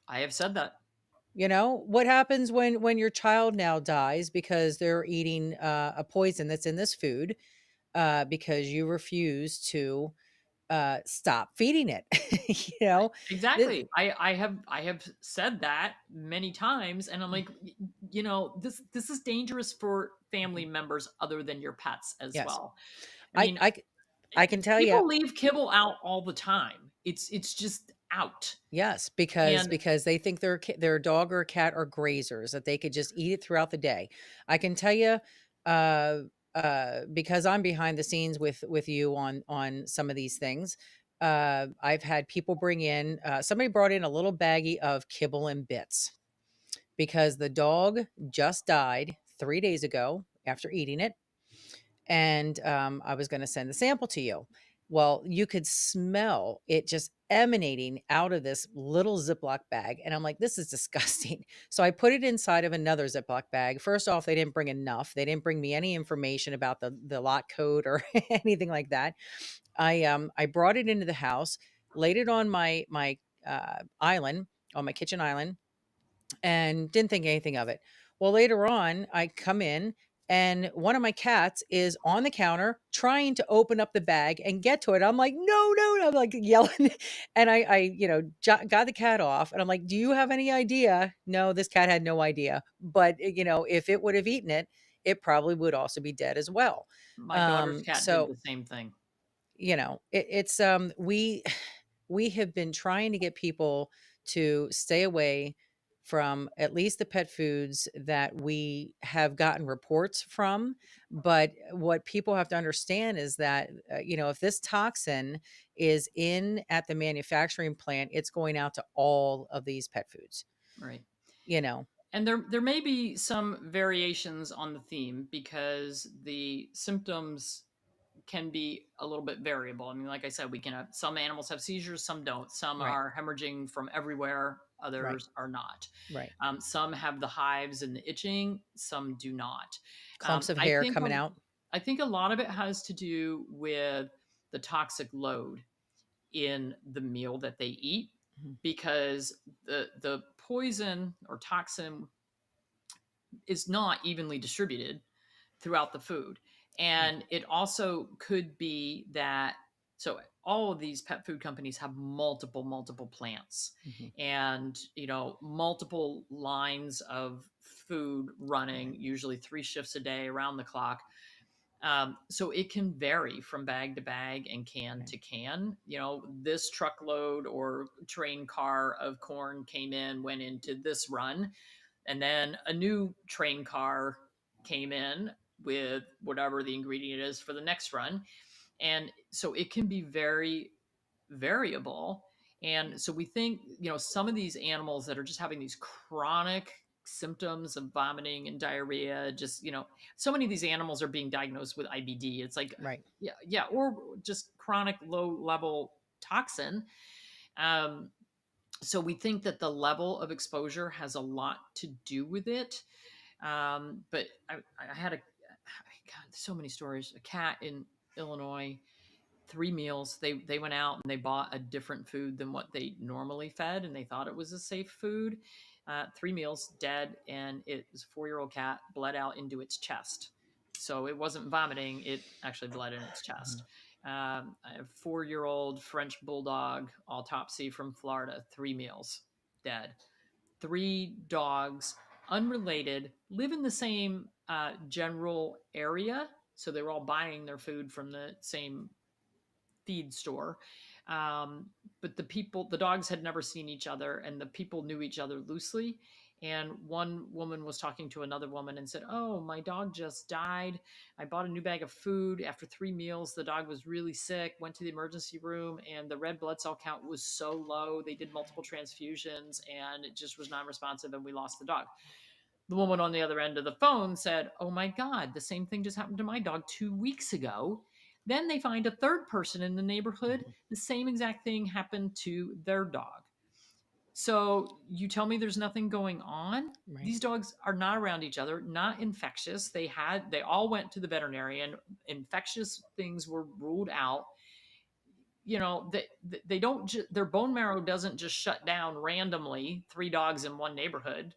[SPEAKER 1] I have said that.
[SPEAKER 3] What happens when your child now dies because they're eating a poison that's in this food, because you refuse to stop feeding it. you know Th-
[SPEAKER 1] Exactly. I have said that many times, and I'm like, this is dangerous for family members other than your pets as
[SPEAKER 3] yes,
[SPEAKER 1] well. I
[SPEAKER 3] I,
[SPEAKER 1] mean,
[SPEAKER 3] I c- I can tell you.
[SPEAKER 1] people leave kibble out all the time. It's just out.
[SPEAKER 3] Yes, because
[SPEAKER 1] And
[SPEAKER 3] because they think their dog or a cat are grazers, that they could just eat it throughout the day. I can tell you, uh, because I'm behind the scenes with you on some of these things. I've had people bring in. Somebody brought in a little baggie of kibble and bits because the dog just died 3 days ago after eating it, and I was going to send the sample to you. Well, you could smell it just emanating out of this little Ziploc bag. And I'm like, this is disgusting. So I put it inside of another Ziploc bag. First off, they didn't bring enough. They didn't bring me any information about the lot code or anything like that. I brought it into the house, laid it on my island, on my kitchen island, and didn't think anything of it. Well, later on, I come in and one of my cats is on the counter trying to open up the bag and get to it. I'm like, no, no, no. I'm like yelling. And got the cat off, and I'm like, do you have any idea? No, this cat had no idea. But, if it would have eaten it, it probably would also be dead as well.
[SPEAKER 1] my daughter's cat did
[SPEAKER 3] So,
[SPEAKER 1] the same thing.
[SPEAKER 3] we have been trying to get people to stay away from at least the pet foods that we have gotten reports from. But what people have to understand is that, if this toxin is in at the manufacturing plant, it's going out to all of these pet foods,
[SPEAKER 1] Right.
[SPEAKER 3] you know.
[SPEAKER 1] And there may be some variations on the theme because the symptoms can be a little bit variable. I mean, like I said, we can have some animals have seizures, some don't. Some
[SPEAKER 3] Right,
[SPEAKER 1] are hemorrhaging from everywhere,
[SPEAKER 3] right,
[SPEAKER 1] others are not.
[SPEAKER 3] right.
[SPEAKER 1] Some have the hives and the itching, some do not.
[SPEAKER 3] Clumps of
[SPEAKER 1] I
[SPEAKER 3] hair
[SPEAKER 1] think
[SPEAKER 3] coming out.
[SPEAKER 1] I think a lot of it has to do with the toxic load in the meal that they eat,
[SPEAKER 3] Mhm.
[SPEAKER 1] because the poison or toxin is not evenly distributed throughout the food.
[SPEAKER 3] Right.
[SPEAKER 1] And it also could be that, so all of these pet food companies have multiple plants,
[SPEAKER 3] Mhm.
[SPEAKER 1] and multiple lines of food running,
[SPEAKER 3] Right.
[SPEAKER 1] usually 3 shifts a day around the clock. So it can vary from bag to bag and can
[SPEAKER 3] Right.
[SPEAKER 1] to can. This truckload or train car of corn came in, went into this run, and then a new train car came in with whatever the ingredient is for the next run. And so it can be very variable. And so we think, some of these animals that are just having these chronic symptoms of vomiting and diarrhea, just, so many of these animals are being diagnosed with IBD. It's like,
[SPEAKER 3] Right.
[SPEAKER 1] yeah, yeah, or just chronic low level toxin. Um, so we think that the level of exposure has a lot to do with it. But I had God, so many stories. A cat in Illinois, 3 meals. They went out and they bought a different food than what they normally fed, and they thought it was a safe food. 3 meals, dead, and it was a 4-year-old cat, bled out into its chest. So it wasn't vomiting; it actually bled in its chest.
[SPEAKER 3] Mhm.
[SPEAKER 1] A 4-year-old French bulldog, autopsy from Florida, 3 meals, dead. 3 dogs, unrelated, live in the same general area. So they were all buying their food from the same feed store. Um, but the dogs had never seen each other, and the people knew each other loosely. And one woman was talking to another woman and said, "Oh, my dog just died. I bought a new bag of food. After 3 meals, the dog was really sick, went to the emergency room, and the red blood cell count was so low. They did multiple transfusions, and it just was non responsive, and we lost the dog." The woman on the other end of the phone said, "Oh my God, the same thing just happened to my dog 2 weeks ago." Then they find a third person in the neighborhood. The same exact thing happened to their dog. So you tell me there's nothing going on?
[SPEAKER 3] Right.
[SPEAKER 1] These dogs are not around each other, not infectious. They all went to the veterinarian. Infectious things were ruled out. They don't their bone marrow doesn't just shut down randomly, 3 dogs in one neighborhood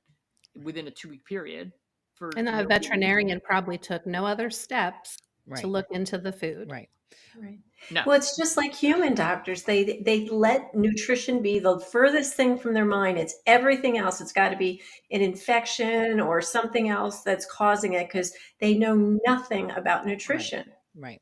[SPEAKER 1] within a 2-week period for
[SPEAKER 2] And
[SPEAKER 1] no
[SPEAKER 2] that
[SPEAKER 1] good reason.
[SPEAKER 2] veterinarian probably took no other steps to
[SPEAKER 3] Right.
[SPEAKER 2] look into the food.
[SPEAKER 3] Right.
[SPEAKER 4] Right.
[SPEAKER 1] No.
[SPEAKER 4] Well, it's just like human doctors. They let nutrition be the furthest thing from their mind. It's everything else. It's got to be an infection or something else that's causing it because they know nothing about
[SPEAKER 3] Right.
[SPEAKER 4] nutrition.
[SPEAKER 3] Right.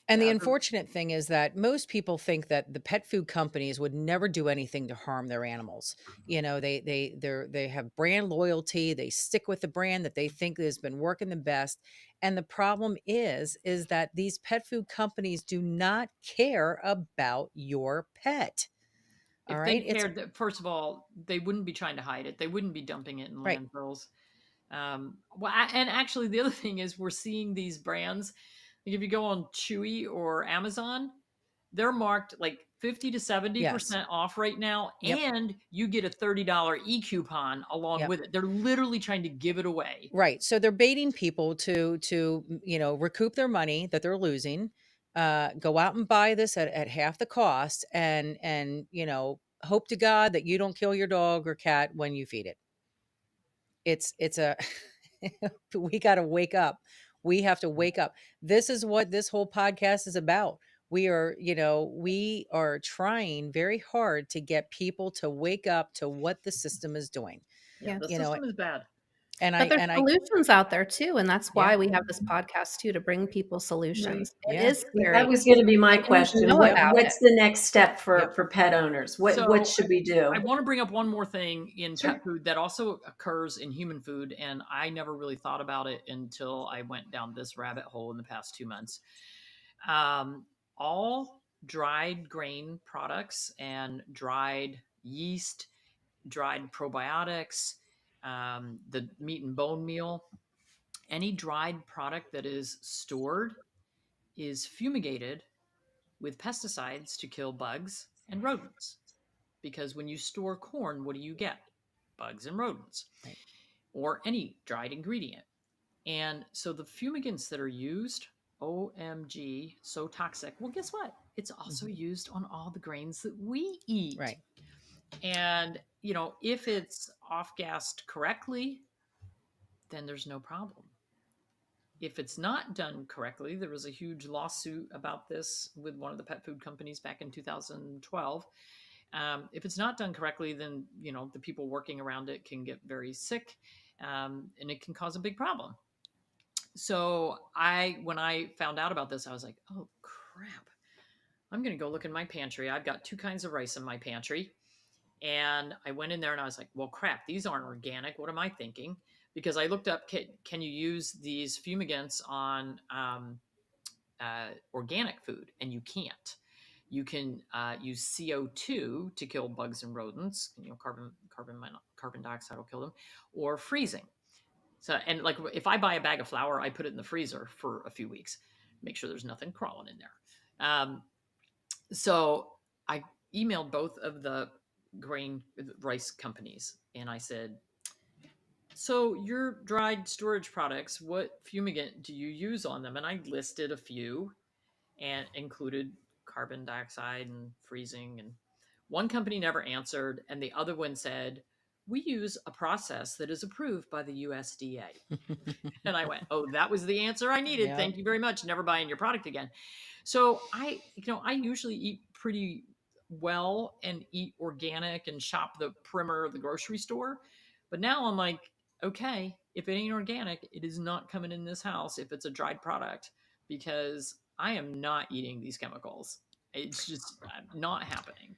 [SPEAKER 3] And the
[SPEAKER 1] Yeah,
[SPEAKER 3] unfortunate thing is that most people think that the pet food companies would never do anything to harm their animals. They have brand loyalty. They stick with the brand that they think has been working the best. And the problem is that these pet food companies do not care about your pet. All
[SPEAKER 1] if they
[SPEAKER 3] right. It's
[SPEAKER 1] cared, first of all, they wouldn't be trying to hide it. They wouldn't be dumping it in
[SPEAKER 3] right.
[SPEAKER 1] landfills. And actually, the other thing is we're seeing these brands. Like if you go on Chewy or Amazon, they're marked like 50 to
[SPEAKER 3] Yes.
[SPEAKER 1] 70% off right now,
[SPEAKER 3] Yep.
[SPEAKER 1] and you get a $30 e-coupon along
[SPEAKER 3] Yep.
[SPEAKER 1] with it. They're literally trying to give it away.
[SPEAKER 3] Right. So they're baiting people to recoup their money that they're losing. Go out and buy this at half the cost, and hope to God that you don't kill your dog or cat when you feed it. It's a we got to wake up. We have to wake up. This is what this whole podcast is about. We are trying very hard to get people to wake up to what the system is doing.
[SPEAKER 1] Yeah,
[SPEAKER 2] Yeah.
[SPEAKER 1] the
[SPEAKER 3] You know,
[SPEAKER 1] system is bad.
[SPEAKER 3] and
[SPEAKER 2] But there's
[SPEAKER 3] I
[SPEAKER 2] solutions out there too, and that's
[SPEAKER 3] yeah.
[SPEAKER 2] why we have this podcast too, to bring people
[SPEAKER 4] Right.
[SPEAKER 2] solutions. It
[SPEAKER 3] Yeah.
[SPEAKER 2] is
[SPEAKER 4] Yeah,
[SPEAKER 2] scary.
[SPEAKER 4] that was going to be my
[SPEAKER 2] They need to
[SPEAKER 4] question.
[SPEAKER 2] know
[SPEAKER 3] Yep.
[SPEAKER 2] about it.
[SPEAKER 4] What's the next step
[SPEAKER 3] Yep.
[SPEAKER 4] for pet owners? What
[SPEAKER 1] So
[SPEAKER 4] should we
[SPEAKER 1] I
[SPEAKER 4] do?
[SPEAKER 1] want to bring up one more thing in
[SPEAKER 4] Sure.
[SPEAKER 1] pet food that also occurs in human food, and I never really thought about it until I went down this rabbit hole in the past 2 months. All dried grain products and dried yeast, dried probiotics, the meat and bone meal, any dried product that is stored is fumigated with pesticides to kill bugs and rodents. Because when you store corn, what do you get? Bugs and rodents,
[SPEAKER 3] Right.
[SPEAKER 1] or any dried ingredient. And so the fumigants that are used, OMG, so toxic. Well, guess what? It's also used on all the grains that we eat.
[SPEAKER 3] Right.
[SPEAKER 1] And, if it's off gassed correctly, then there's no problem. If it's not done correctly, there was a huge lawsuit about this with one of the pet food companies back in 2012. If it's not done correctly, then the people working around it can get very sick, and it can cause a big problem. So when I found out about this, I was like, oh crap! I'm gonna go look in my pantry. I've got 2 kinds of rice in my pantry, and I went in there and I was like, well, crap! These aren't organic. What am I thinking? Because I looked up, can you use these fumigants on organic food, and you can't. You can use CO2 to kill bugs and rodents. Carbon dioxide will kill them, or freezing. So, and like if I buy a bag of flour, I put it in the freezer for a few weeks, make sure there's nothing crawling in there. So I emailed both of the rice companies, and I said, so your dried storage products, what fumigant do you use on them? And I listed a few and included carbon dioxide and freezing. And one company never answered, and the other one said, we use a process that is approved by the USDA. And I went, oh, that was the answer I needed.
[SPEAKER 3] Yep.
[SPEAKER 1] Thank you very much. Never buying your product again. So I usually eat pretty well and eat organic and shop the perimeter of the grocery store. But now I'm like, okay, if it ain't organic, it is not coming in this house if it's a dried product, because I am not eating these chemicals. It's just not happening.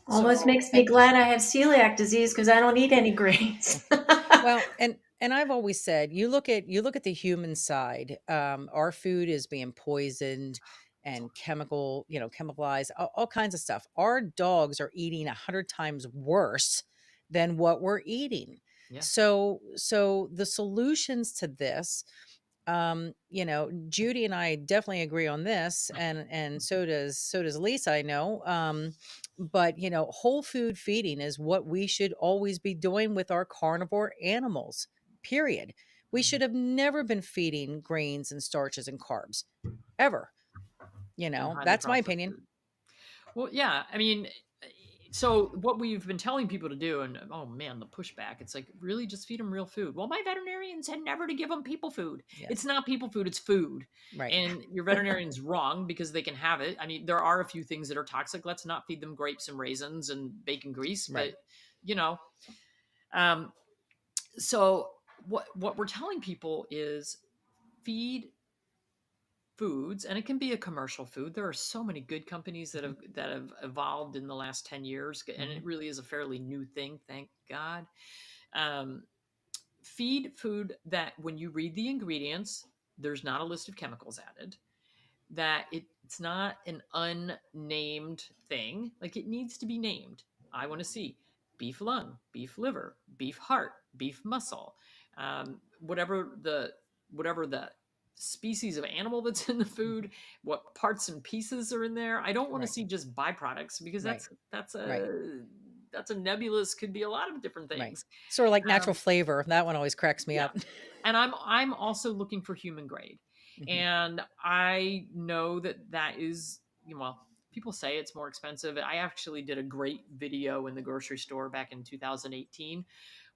[SPEAKER 4] Almost
[SPEAKER 1] So,
[SPEAKER 4] makes me glad I have celiac disease because I don't eat any grains.
[SPEAKER 3] Well, and I've always said, you look at the human side. Our food is being poisoned and chemicalized, all kinds of stuff. Our dogs are eating 100 times worse than what we're eating.
[SPEAKER 1] Yeah.
[SPEAKER 3] So the solutions to this, Judy and I definitely agree on this, and so does Lisa, I know. But whole food feeding is what we should always be doing with our carnivore animals. Period. We should have never been feeding grains and starches and carbs ever.
[SPEAKER 1] And highly
[SPEAKER 3] That's my
[SPEAKER 1] processed
[SPEAKER 3] opinion.
[SPEAKER 1] food. Well, yeah. I mean, so what we've been telling people to do, and oh man, the pushback, it's like, really just feed them real food. Well, my veterinarian said never to give them people food. It's
[SPEAKER 3] Yes.
[SPEAKER 1] not people food, it's food.
[SPEAKER 3] Right.
[SPEAKER 1] And your veterinarian's wrong because they can have it. I mean, there are a few things that are toxic. Let's not feed them grapes and raisins and bacon grease,
[SPEAKER 3] Right.
[SPEAKER 1] but you know, um, so what we're telling people is feed foods, and it can be a commercial food. There are so many good companies that have evolved in the last 10 years, and
[SPEAKER 3] Mhm.
[SPEAKER 1] it really is a fairly new thing, thank God. um, Feed food that when you read the ingredients, there's not a list of chemicals added, that it's not an unnamed thing. Like, it needs to be named. I want to see beef lung, beef liver, beef heart, beef muscle, whatever the species of animal that's in the food, what parts and pieces are in there. I don't want to
[SPEAKER 3] Right.
[SPEAKER 1] see just byproducts, because
[SPEAKER 3] Right.
[SPEAKER 1] that's
[SPEAKER 3] Right.
[SPEAKER 1] a nebulous, could be a lot of different
[SPEAKER 3] Right.
[SPEAKER 1] things.
[SPEAKER 3] Sort of like natural
[SPEAKER 1] Um,
[SPEAKER 3] flavor. That one always cracks me
[SPEAKER 1] yeah,
[SPEAKER 3] up.
[SPEAKER 1] and I'm also looking for human grade,
[SPEAKER 3] Mhm.
[SPEAKER 1] and I know that is, well, people say it's more expensive. I actually did a great video in the grocery store back in 2018,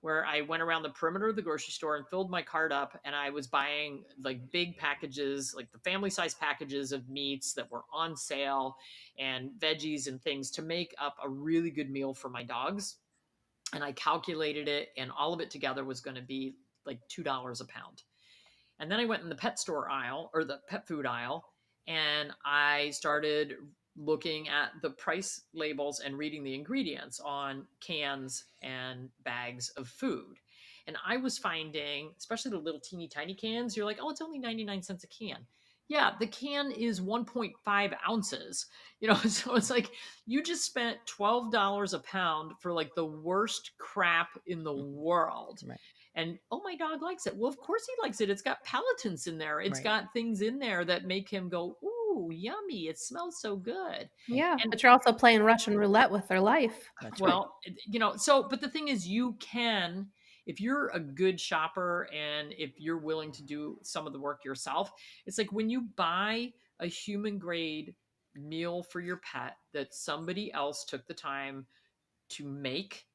[SPEAKER 1] where I went around the perimeter of the grocery store and filled my cart up, and I was buying like big packages, like the family size packages of meats that were on sale, and veggies and things, to make up a really good meal for my dogs. And I calculated it, and all of it together was going to be like $2 a pound. And then I went in the pet store aisle, or the pet food aisle, and I started looking at the price labels and reading the ingredients on cans and bags of food. And I was finding, especially the little teeny tiny cans, you're like, oh, it's only 99 cents a can. Yeah, the can is 1.5 ounces. So it's like, you just spent $12 a pound for like the worst crap in the world.
[SPEAKER 3] Right.
[SPEAKER 1] And oh, my dog likes it. Well, of course he likes it. It's got palatants in there. It's
[SPEAKER 3] Right.
[SPEAKER 1] got things in there that make him go, ooh, yummy. It smells so good.
[SPEAKER 2] Yeah,
[SPEAKER 1] And
[SPEAKER 2] but you're also playing Russian roulette with their life.
[SPEAKER 3] That's right.
[SPEAKER 1] well, but the thing is, you can, if you're a good shopper and if you're willing to do some of the work yourself, it's like when you buy a human grade meal for your pet that somebody else took the time to make.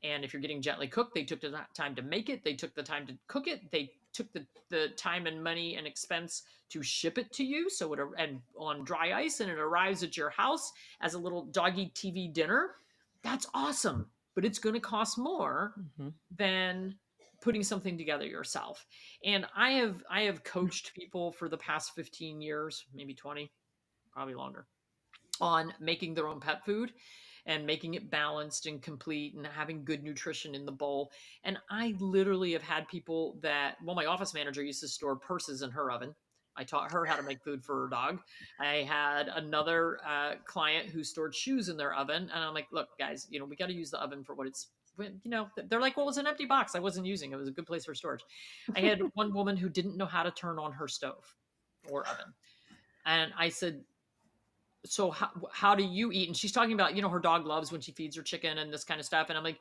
[SPEAKER 1] And if you're getting gently cooked, they took the time to make it. They took the time to cook it. They took the time and money and expense to ship it to you. So and on dry ice, and it arrives at your house as a little doggy TV dinner. That's awesome. But it's going to cost more
[SPEAKER 3] Mhm.
[SPEAKER 1] than putting something together yourself. And I have coached people for the past 15 years, maybe 20, probably longer, on making their own pet food and making it balanced and complete and having good nutrition in the bowl. And I literally have had people that, well, my office manager used to store purses in her oven. I taught her how to make food for her dog. I had another client who stored shoes in their oven. And I'm like, look, guys, we got to use the oven for what it's, they're like, well, it was an empty box I wasn't using. It was a good place for storage. I had one woman who didn't know how to turn on her stove or oven. And I said, so how do you eat? And she's talking about, her dog loves when she feeds her chicken and this kind of stuff. And I'm like,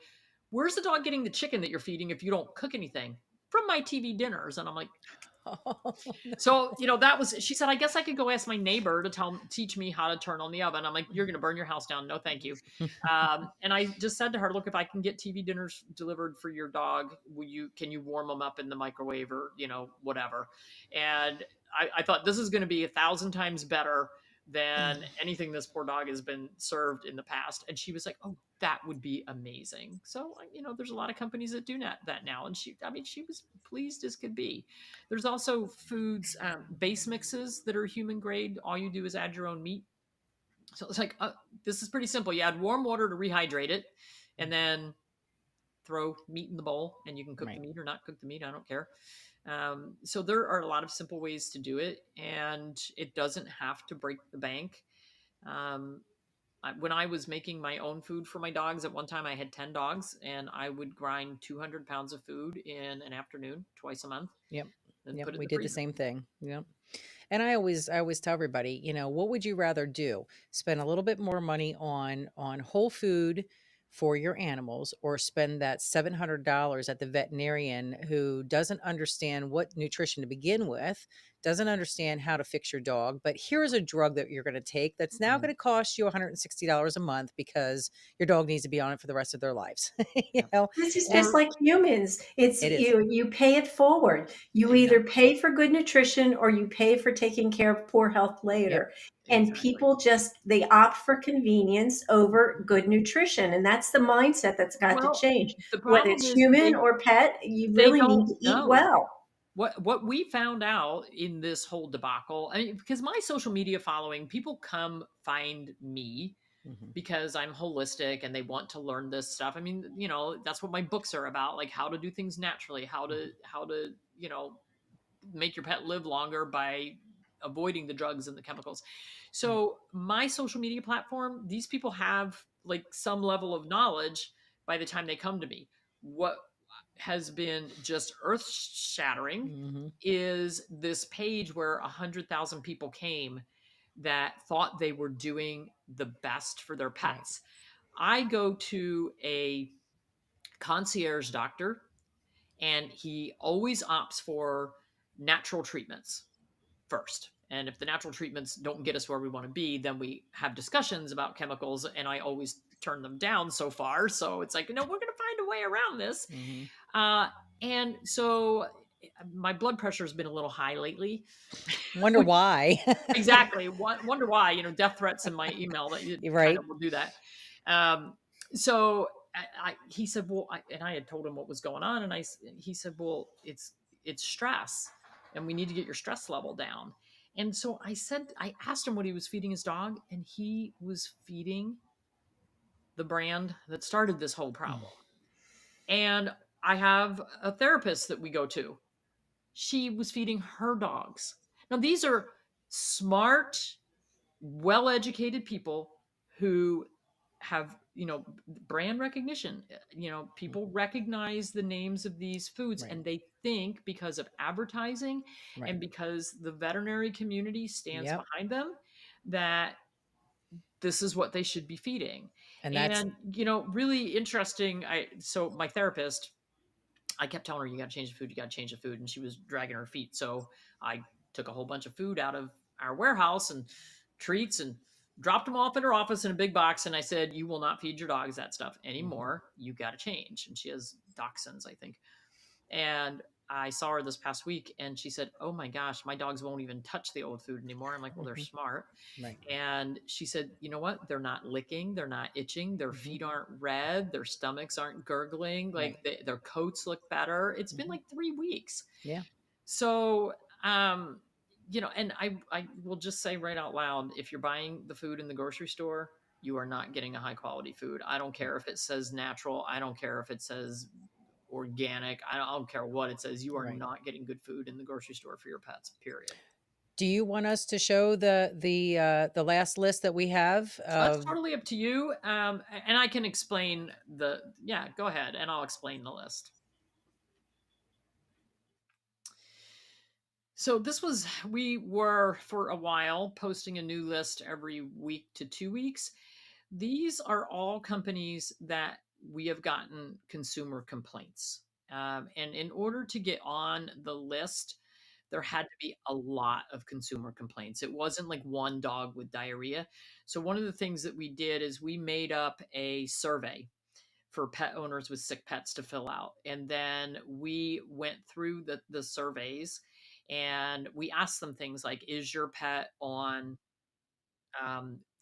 [SPEAKER 1] where's the dog getting the chicken that you're feeding if you don't cook anything? From my TV dinners. And I'm like,
[SPEAKER 3] Oh, no.
[SPEAKER 1] so, she said, I guess I could go ask my neighbor to teach me how to turn on the oven. I'm like, you're going to burn your house down. No, thank you. And I just said to her, look, if I can get TV dinners delivered for your dog, can you warm them up in the microwave, or, whatever. And I thought, this is going to be 1,000 times better than anything this poor dog has been served in the past. And she was like, oh, that would be amazing. So, there's a lot of companies that do that now. And she was pleased as could be. There's also foods, base mixes that are human grade. All you do is add your own meat. So it's like, this is pretty simple. You add warm water to rehydrate it, and then throw meat in the bowl, and you can cook the
[SPEAKER 3] Right.
[SPEAKER 1] meat or not cook the meat. I don't care. So there are a lot of simple ways to do it, and it doesn't have to break the bank. Um, when I was making my own food for my dogs, at one time I had 10 dogs, and I would grind 200 pounds of food in an afternoon, twice a month,
[SPEAKER 3] Yep.
[SPEAKER 1] and
[SPEAKER 3] Yep.
[SPEAKER 1] put it in
[SPEAKER 3] We
[SPEAKER 1] the
[SPEAKER 3] did the
[SPEAKER 1] freezer.
[SPEAKER 3] same thing. Yep. And I always tell everybody, what would you rather do? Spend a little bit more money on whole food for your animals, or spend that $700 at the veterinarian who doesn't understand what nutrition to begin with, doesn't understand how to fix your dog, but here's a drug that you're going to take that's now
[SPEAKER 1] Mhm.
[SPEAKER 3] going to cost you $160 a month because your dog needs to be on it for the rest of their lives. you
[SPEAKER 1] Yeah.
[SPEAKER 3] know,
[SPEAKER 4] This is just
[SPEAKER 3] and
[SPEAKER 1] Or
[SPEAKER 4] like humans. It's
[SPEAKER 3] it is.
[SPEAKER 4] you pay it forward. You either
[SPEAKER 1] exactly.
[SPEAKER 4] pay for good nutrition or you pay for taking care of poor health
[SPEAKER 3] Yep.
[SPEAKER 4] later. And
[SPEAKER 1] Exactly.
[SPEAKER 4] people just they opt for convenience over good nutrition. And that's the mindset that's got to
[SPEAKER 1] Well,
[SPEAKER 4] change.
[SPEAKER 1] the
[SPEAKER 4] Whether
[SPEAKER 1] problem
[SPEAKER 4] it's
[SPEAKER 1] is
[SPEAKER 4] human or pet, you
[SPEAKER 1] they
[SPEAKER 4] really need
[SPEAKER 1] don't
[SPEAKER 4] to eat
[SPEAKER 1] know.
[SPEAKER 4] well.
[SPEAKER 1] What we found out in this whole debacle, I mean, because my social media following, people come find me
[SPEAKER 3] Mhm.
[SPEAKER 1] because I'm holistic and they want to learn this stuff. I mean, that's what my books are about, like how to do things naturally, how to, make your pet live longer by avoiding the drugs and the chemicals.
[SPEAKER 3] Right.
[SPEAKER 1] So my social media platform, these people have like some level of knowledge by the time they come to me. What has been just earth shattering
[SPEAKER 3] Mhm.
[SPEAKER 1] is this page where 100,000 people came that thought they were doing the best for their
[SPEAKER 3] Right.
[SPEAKER 1] pets. I go to a concierge doctor, and he always opts for natural treatments first. And if the natural treatments don't get us where we want to be, then we have discussions about chemicals, and I always turn them down so far. So it's like, no, we're going to find a way around this.
[SPEAKER 3] Mhm.
[SPEAKER 1] Uh, and so my blood pressure has been a little high lately.
[SPEAKER 3] Wonder why.
[SPEAKER 1] Exactly. Wonder why, death threats in my email that you
[SPEAKER 3] You're
[SPEAKER 1] kind
[SPEAKER 3] right.
[SPEAKER 1] of will do that. So he said, well, and I had told him what was going on. And he said, well, it's stress, and we need to get your stress level down. And so I asked him what he was feeding his dog, and he was feeding the brand that started this whole problem. And I have a therapist that we go to. She was feeding her dogs. Now, these are smart, well-educated people who have, brand recognition. People recognize the names of these foods,
[SPEAKER 3] Right.
[SPEAKER 1] and they think because of advertising
[SPEAKER 3] Right.
[SPEAKER 1] and because the veterinary community stands
[SPEAKER 3] Yep.
[SPEAKER 1] behind them, that this is what they should be feeding.
[SPEAKER 3] And that's
[SPEAKER 1] And, really interesting. So my therapist, I kept telling her, you got to change the food, you got to change the food. And she was dragging her feet. So I took a whole bunch of food out of our warehouse and treats and dropped them off at her office in a big box. And I said, you will not feed your dogs that stuff
[SPEAKER 3] Mhm.
[SPEAKER 1] anymore. You got to change. And she has dachshunds, I think. And I saw her this past week, and she said, oh my gosh, my dogs won't even touch the old food anymore. I'm like, well, they're
[SPEAKER 3] Mhm.
[SPEAKER 1] smart.
[SPEAKER 3] Right.
[SPEAKER 1] And she said, you know what? They're not licking. They're not itching. Their
[SPEAKER 3] Mhm.
[SPEAKER 1] feet aren't red. Their stomachs aren't gurgling.
[SPEAKER 3] Right.
[SPEAKER 1] Like their coats look better. It's been
[SPEAKER 3] Mhm.
[SPEAKER 1] like 3 weeks.
[SPEAKER 3] Yeah.
[SPEAKER 1] So, and I will just say right out loud, if you're buying the food in the grocery store, you are not getting a high quality food. I don't care if it says natural. I don't care if it says organic. I don't care what it says. You are
[SPEAKER 3] Right.
[SPEAKER 1] not getting good food in the grocery store for your pets, period.
[SPEAKER 3] Do you want us to show the last list that we have
[SPEAKER 1] That's
[SPEAKER 3] of
[SPEAKER 1] totally up to you. And I can explain yeah, go ahead and I'll explain the list. So we were for a while posting a new list every week to 2 weeks. These are all companies that we have gotten consumer complaints. And in order to get on the list, there had to be a lot of consumer complaints. It wasn't like one dog with diarrhea. So, one of the things that we did is we made up a survey for pet owners with sick pets to fill out. And then we went through the surveys, and we asked them things like, is your pet on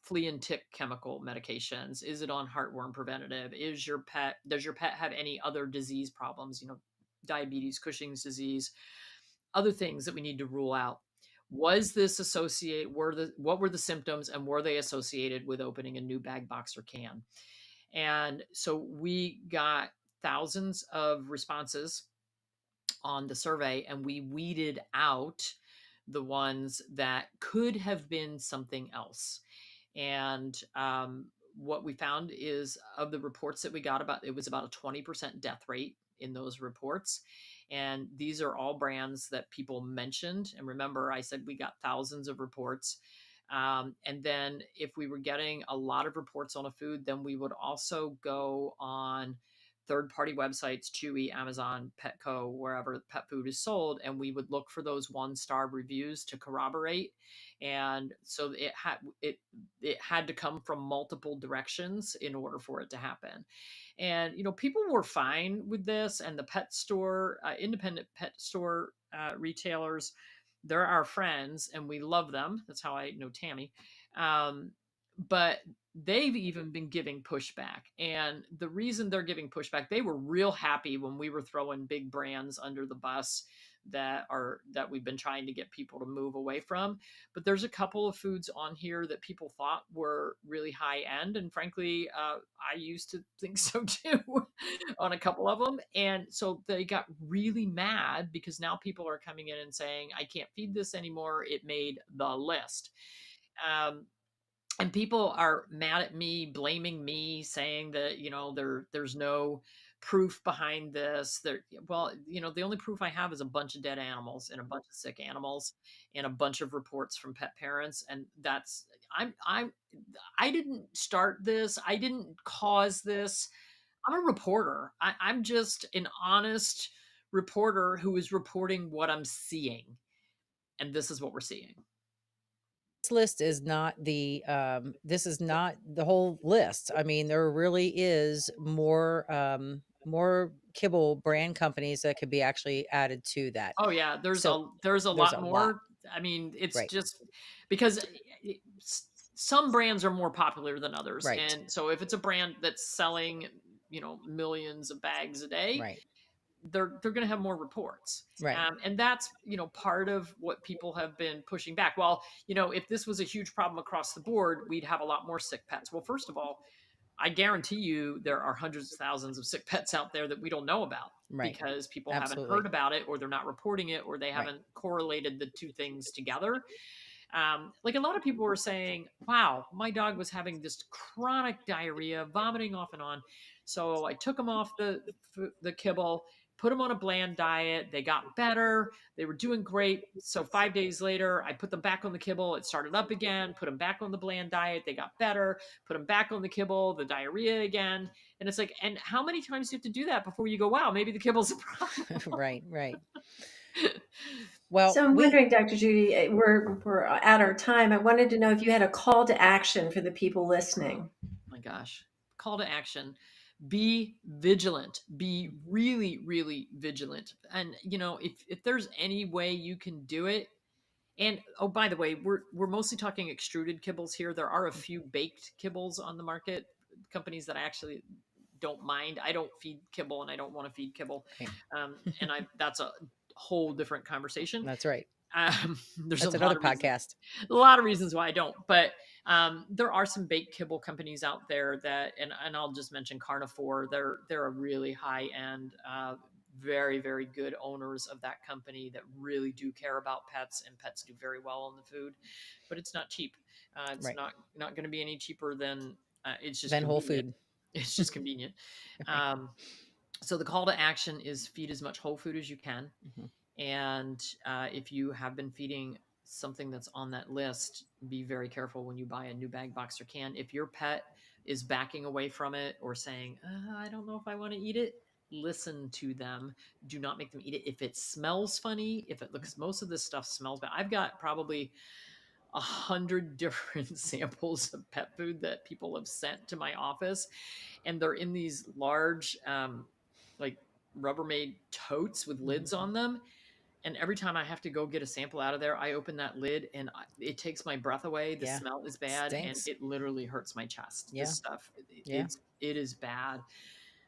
[SPEAKER 1] flea and tick chemical medications? Is it on heartworm preventative? Does your pet have any other disease problems? Diabetes, Cushing's disease, other things that we need to rule out. Was this what were the symptoms, and were they associated with opening a new bag, box, or can? And so we got thousands of responses on the survey, and we weeded out the ones that could have been something else. And what we found is, of the reports that we got, it was about a 20% death rate in those reports. And these are all brands that people mentioned. And remember, I said we got thousands of reports. And then if we were getting a lot of reports on a food, then we would also go on third-party websites, Chewy, Amazon, Petco, wherever pet food is sold, and we would look for those one-star reviews to corroborate. And so it had to come from multiple directions in order for it to happen. And people were fine with this, and the pet store, independent pet store retailers, they're our friends and we love them. That's how I know Tammy. But they've even been giving pushback. And the reason they're giving pushback, they were real happy when we were throwing big brands under the bus that we've been trying to get people to move away from. But there's a couple of foods on here that people thought were really high end, and frankly, I used to think so too on a couple of them. And so they got really mad because now people are coming in and saying, I can't feed this anymore, it made the list. And people are mad at me, blaming me, saying that there's no proof behind this. Well, the only proof I have is a bunch of dead animals and a bunch of sick animals and a bunch of reports from pet parents. And that's I didn't start this, I didn't cause this. I'm a reporter. I'm just an honest reporter who is reporting what I'm seeing, and this is what we're seeing.
[SPEAKER 3] This list is not this is not the whole list. I mean, there really is more kibble brand companies that could be actually added to that.
[SPEAKER 1] Oh yeah, there's
[SPEAKER 3] So
[SPEAKER 1] a
[SPEAKER 3] there's
[SPEAKER 1] lot
[SPEAKER 3] a lot.
[SPEAKER 1] more. I mean, it's
[SPEAKER 3] Right.
[SPEAKER 1] just because some brands are more popular than others.
[SPEAKER 3] Right.
[SPEAKER 1] And so if it's a brand that's selling, millions of bags a day,
[SPEAKER 3] Right.
[SPEAKER 1] they're going to have more reports.
[SPEAKER 3] Right.
[SPEAKER 1] And that's, part of what people have been pushing back. Well, if this was a huge problem across the board, we'd have a lot more sick pets. Well, first of all, I guarantee you there are hundreds of thousands of sick pets out there that we don't know about
[SPEAKER 3] Right.
[SPEAKER 1] because people haven't
[SPEAKER 3] Absolutely.
[SPEAKER 1] heard about it, or they're not reporting it, or they
[SPEAKER 3] Right.
[SPEAKER 1] haven't correlated the two things together. Like a lot of people were saying, wow, my dog was having this chronic diarrhea, vomiting off and on. So I took him off the kibble, put him on a bland diet. They got better. They were doing great. So 5 days later, I put them back on the kibble. It started up again, put them back on the bland diet. They got better, put them back on the kibble, the diarrhea again. And it's like, and how many times do you have to do that before you go, wow, maybe the kibble's a problem?
[SPEAKER 3] Right. Right. Well,
[SPEAKER 4] So I'm wondering, Dr. Judy, we're at our time. I wanted to know if you had a call to action for the people listening.
[SPEAKER 1] My gosh, call to action: be vigilant, be really, really vigilant. And if there's any way you can do it. And oh, by the way, we're mostly talking extruded kibbles here. There are a few baked kibbles on the market, companies that I actually don't mind. I don't feed kibble, and I don't want to feed kibble. And that's a whole different conversation.
[SPEAKER 3] That's right.
[SPEAKER 1] There's
[SPEAKER 3] That's
[SPEAKER 1] a
[SPEAKER 3] another
[SPEAKER 1] lot of reasons,
[SPEAKER 3] podcast.
[SPEAKER 1] a lot of reasons why I don't, but there are some baked kibble companies out there that, and I'll just mention Carnivore. They're a really high end, very, very good owners of that company that really do care about pets, and pets do very well on the food, but it's not cheap. It's
[SPEAKER 3] Right.
[SPEAKER 1] not going to be any cheaper than it's just
[SPEAKER 3] Then Whole
[SPEAKER 1] convenient.
[SPEAKER 3] Food.
[SPEAKER 1] It's just convenient.
[SPEAKER 3] Right.
[SPEAKER 1] So the call to action is feed as much whole food as you can.
[SPEAKER 3] Mhm.
[SPEAKER 1] And if you have been feeding something that's on that list, be very careful when you buy a new bag, box, or can. If your pet is backing away from it or saying, I don't know if I want to eat it, listen to them. Do not make them eat it. If it smells funny, if it looks, most of this stuff smells bad. I've got probably 100 different samples of pet food that people have sent to my office, and they're in these large, like Rubbermaid totes with lids on them. And every time I have to go get a sample out of there, I open that lid and it takes my breath away. The
[SPEAKER 3] Yeah.
[SPEAKER 1] smell is bad, and
[SPEAKER 3] Stinks.
[SPEAKER 1] it literally hurts my chest.
[SPEAKER 3] Yeah.
[SPEAKER 1] This stuff,
[SPEAKER 3] Yeah.
[SPEAKER 1] it is bad.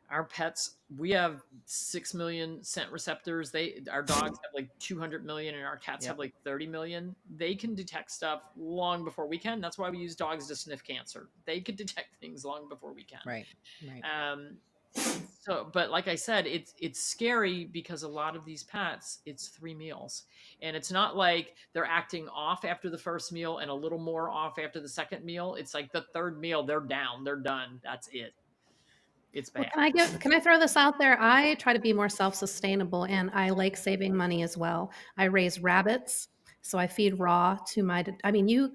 [SPEAKER 1] Our pets, we have 6 million scent receptors. Our dogs have like 200 million, and our cats
[SPEAKER 3] Yep.
[SPEAKER 1] have like 30 million. They can detect stuff long before we can. That's why we use dogs to sniff cancer. They can detect things long before we can.
[SPEAKER 3] Right. Right.
[SPEAKER 1] So, but like I said, it's scary because a lot of these pets, it's 3 meals, and it's not like they're acting off after the first meal and a little more off after the second meal. It's like the third meal, they're down, they're done. That's it. It's
[SPEAKER 2] Well,
[SPEAKER 1] bad.
[SPEAKER 2] can I throw this out there? I try to be more self-sustainable and I like saving money as well. I raise rabbits, so I feed raw to I mean, you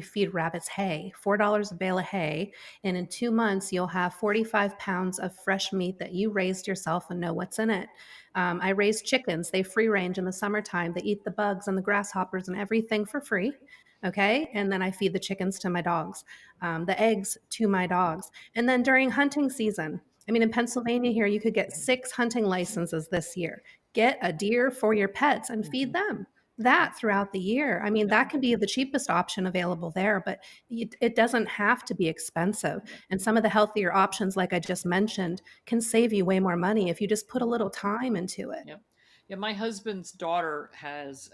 [SPEAKER 2] feed rabbits hay, $4 a bale of hay, and in 2 months you'll have 45 pounds of fresh meat that you raised yourself and know what's in it. I raise chickens. They free range in the summertime. They eat the bugs and the grasshoppers and everything for free. Okay. And then I feed the chickens to my dogs, the eggs to my dogs. And then during hunting season, I mean, in Pennsylvania here, you could get 6 hunting licenses this year. Get a deer for your pets and feed them that throughout the year. I mean,
[SPEAKER 1] Yep.
[SPEAKER 2] that can be the cheapest option available there, but it doesn't have to be expensive.
[SPEAKER 1] Yep.
[SPEAKER 2] And some of the healthier options, like I just mentioned, can save you way more money if you just put a little time into it.
[SPEAKER 1] Yep. Yeah, my husband's daughter has,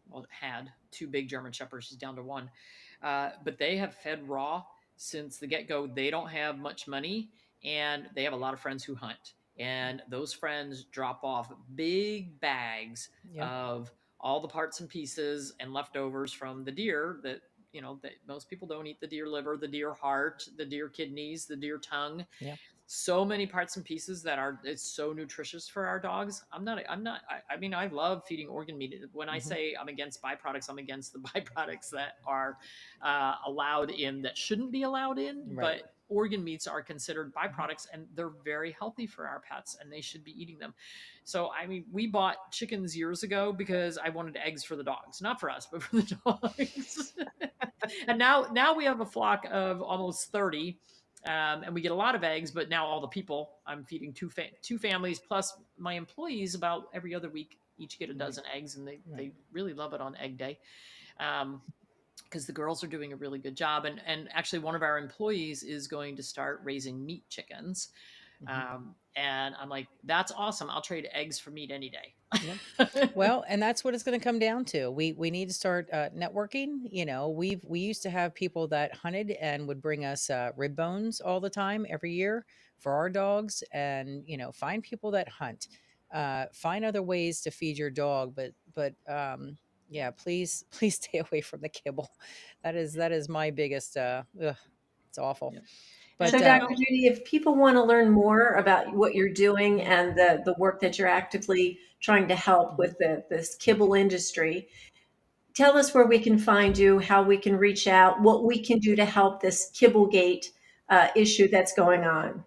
[SPEAKER 1] well, had 2 big German shepherds. She's down to one, but they have fed raw since the get go. They don't have much money, and they have a lot of friends who hunt, and those friends drop off big bags
[SPEAKER 3] Yeah.
[SPEAKER 1] of all the parts and pieces and leftovers from the deer that that most people don't eat: the deer liver, the deer heart, the deer kidneys, the deer tongue.
[SPEAKER 3] Yeah.
[SPEAKER 1] So many parts and pieces that are it's so nutritious for our dogs. I mean, I love feeding organ meat. When I
[SPEAKER 3] Mhm.
[SPEAKER 1] say I'm against byproducts, I'm against the byproducts that are allowed in that shouldn't be allowed in,
[SPEAKER 3] Right.
[SPEAKER 1] but organ meats are considered byproducts, and they're very healthy for our pets, and they should be eating them. So I mean, we bought chickens years ago because I wanted eggs for the dogs, not for us, but for the dogs. And now we have a flock of almost 30, and we get a lot of eggs. But now all the people I'm feeding two families plus my employees about every other week each get a
[SPEAKER 3] Right.
[SPEAKER 1] dozen eggs, and they
[SPEAKER 3] Right.
[SPEAKER 1] they really love it on egg day. Because the girls are doing a really good job, and actually one of our employees is going to start raising meat chickens,
[SPEAKER 3] Mhm.
[SPEAKER 1] and I'm like, that's awesome. I'll trade eggs for meat any day.
[SPEAKER 3] Yep. Well, and that's what it's going to come down to. We need to start networking. We used to have people that hunted and would bring us rib bones all the time every year for our dogs, and find people that hunt. Find other ways to feed your dog, but yeah, please please stay away from the kibble. That is my biggest. Ugh, it's awful.
[SPEAKER 1] Yeah.
[SPEAKER 3] But
[SPEAKER 4] So,
[SPEAKER 1] And
[SPEAKER 4] Dr. Judy, if people want to learn more about what you're doing and the work that you're actively trying to help with this kibble industry, tell us where we can find you, how we can reach out, what we can do to help this Kibblegate issue that's going on.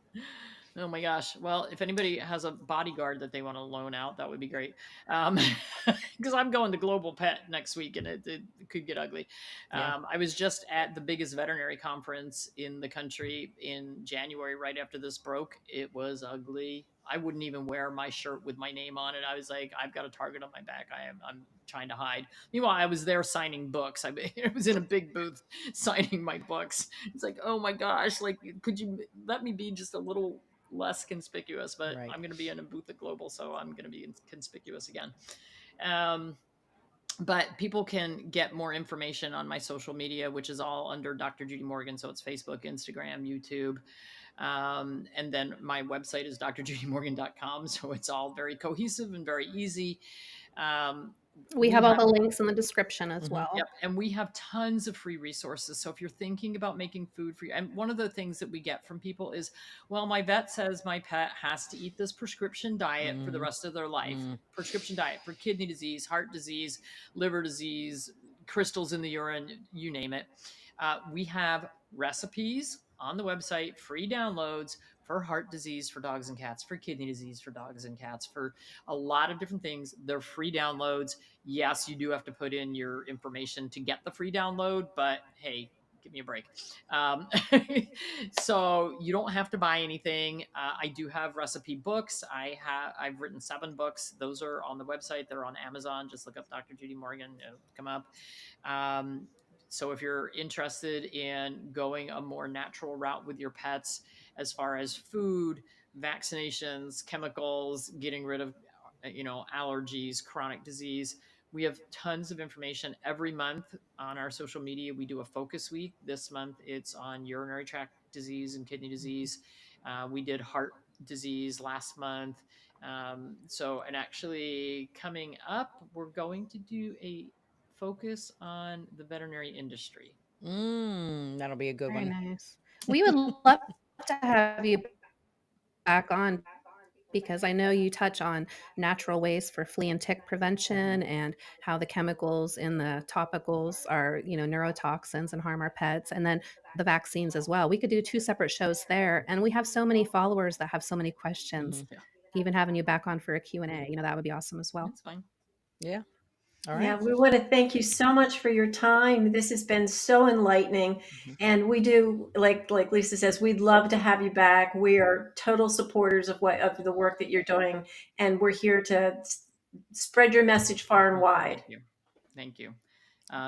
[SPEAKER 1] oh my gosh. Well, if anybody has a bodyguard that they want to loan out, that would be great. Because I'm going to Global Pet next week, and it could get ugly.
[SPEAKER 3] yeah,
[SPEAKER 1] I was just at the biggest veterinary conference in the country in January, right after this broke. It was ugly. I wouldn't even wear my shirt with my name on it. I was like, I've got a target on my back. I'm trying to hide. Meanwhile, I was there signing books. I was in a big booth signing my books. It's like, oh my gosh, like, could you let me be just a little less conspicuous? But
[SPEAKER 3] right.
[SPEAKER 1] I'm going to be in a booth at Global, so I'm going to be conspicuous again. Um, but people can get more information on my social media, which is all under Dr. Judy Morgan. So it's Facebook, Instagram, YouTube. And then my website is drjudymorgan.com. So it's all very cohesive and very easy. Um,
[SPEAKER 2] We
[SPEAKER 1] we
[SPEAKER 2] have all
[SPEAKER 1] have
[SPEAKER 2] the links in the description as
[SPEAKER 3] Hmm.
[SPEAKER 2] well.
[SPEAKER 1] Yep. And we have tons of free resources. So if you're thinking about making food for you, and one of the things that we get from people is, well, my vet says my pet has to eat this prescription diet for the
[SPEAKER 3] Hmm.
[SPEAKER 1] rest of their life.
[SPEAKER 3] Mm.
[SPEAKER 1] Prescription diet for kidney disease, heart disease, liver disease, crystals in the urine, you name it. We have recipes on the website, free downloads for heart disease for dogs and cats, for kidney disease for dogs and cats, for a lot of different things. They're free downloads. Yes, you do have to put in your information to get the free download, but hey, give me a break. Um, so you don't have to buy anything. I do have recipe books. I've written 7 books. Those are on the website. They're on Amazon. Just look up Dr. Judy Morgan. It'll come up. Um, so if you're interested in going a more natural route with your pets, as far as food, vaccinations, chemicals, getting rid of allergies, chronic disease, we have tons of information every month on our social media. We do a focus week. This month it's on urinary tract disease and kidney disease. We did heart disease last month. And actually coming up, we're going to do a focus on the veterinary industry.
[SPEAKER 3] That'll be a good
[SPEAKER 2] Very
[SPEAKER 3] one.
[SPEAKER 2] nice. We would love to have you back on because I know you touch on natural ways for flea and tick prevention and how the chemicals in the topicals are, neurotoxins and harm our pets, and then the vaccines as well. We could do 2 separate shows there, and we have so many followers that have so many questions.
[SPEAKER 3] Mhm.
[SPEAKER 1] Yeah,
[SPEAKER 2] Even having you back on for a Q&A, that would be awesome as well.
[SPEAKER 1] that's fine.
[SPEAKER 3] Yeah. All
[SPEAKER 4] Yeah,
[SPEAKER 3] right.
[SPEAKER 4] we want to thank you so much for your time. This has been so enlightening. And we do, like Lisa says, we'd love to have you back. We are total supporters of the work that you're doing, and we're here to spread your message far and wide.
[SPEAKER 1] Thank you. Thank you.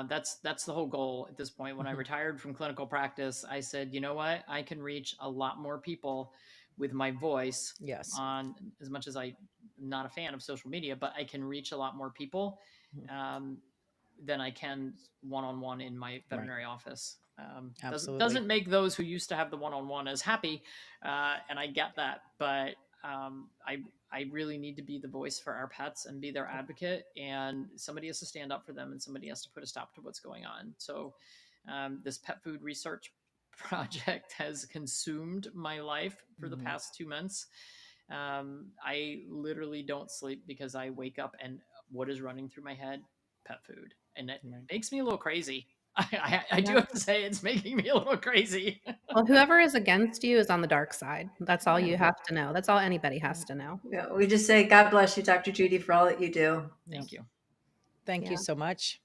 [SPEAKER 1] That's the whole goal at this point. When I retired from clinical practice, I said, you know what? I can reach a lot more people with my voice
[SPEAKER 3] Yes.
[SPEAKER 1] on, as much as I'm not a fan of social media, but I can reach a lot more people than I can one-on-one in my veterinary office.
[SPEAKER 3] Absolutely.
[SPEAKER 1] Doesn't make those who used to have the one-on-one as happy, and I get that, but I really need to be the voice for our pets and be their advocate, and somebody has to stand up for them, and somebody has to put a stop to what's going on. So this pet food research project has consumed my life for the past 2 months. I literally don't sleep because I wake up and what is running through my head? Pet food. And it makes me a little crazy. I do have to say it's making me a little crazy.
[SPEAKER 2] Well, whoever is against you is on the dark side. That's all you have to know. That's all anybody has to know.
[SPEAKER 4] Yeah, we just say, God bless you, Dr. Judy, for all that you do.
[SPEAKER 1] Thank you.
[SPEAKER 3] Thank you
[SPEAKER 2] Yeah.
[SPEAKER 3] so much.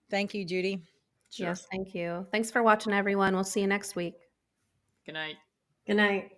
[SPEAKER 3] Thank you, Judy.
[SPEAKER 1] Sure.
[SPEAKER 2] Yes, thank you. Thanks for watching, everyone. We'll see you next week.
[SPEAKER 1] Good night.
[SPEAKER 4] Good night.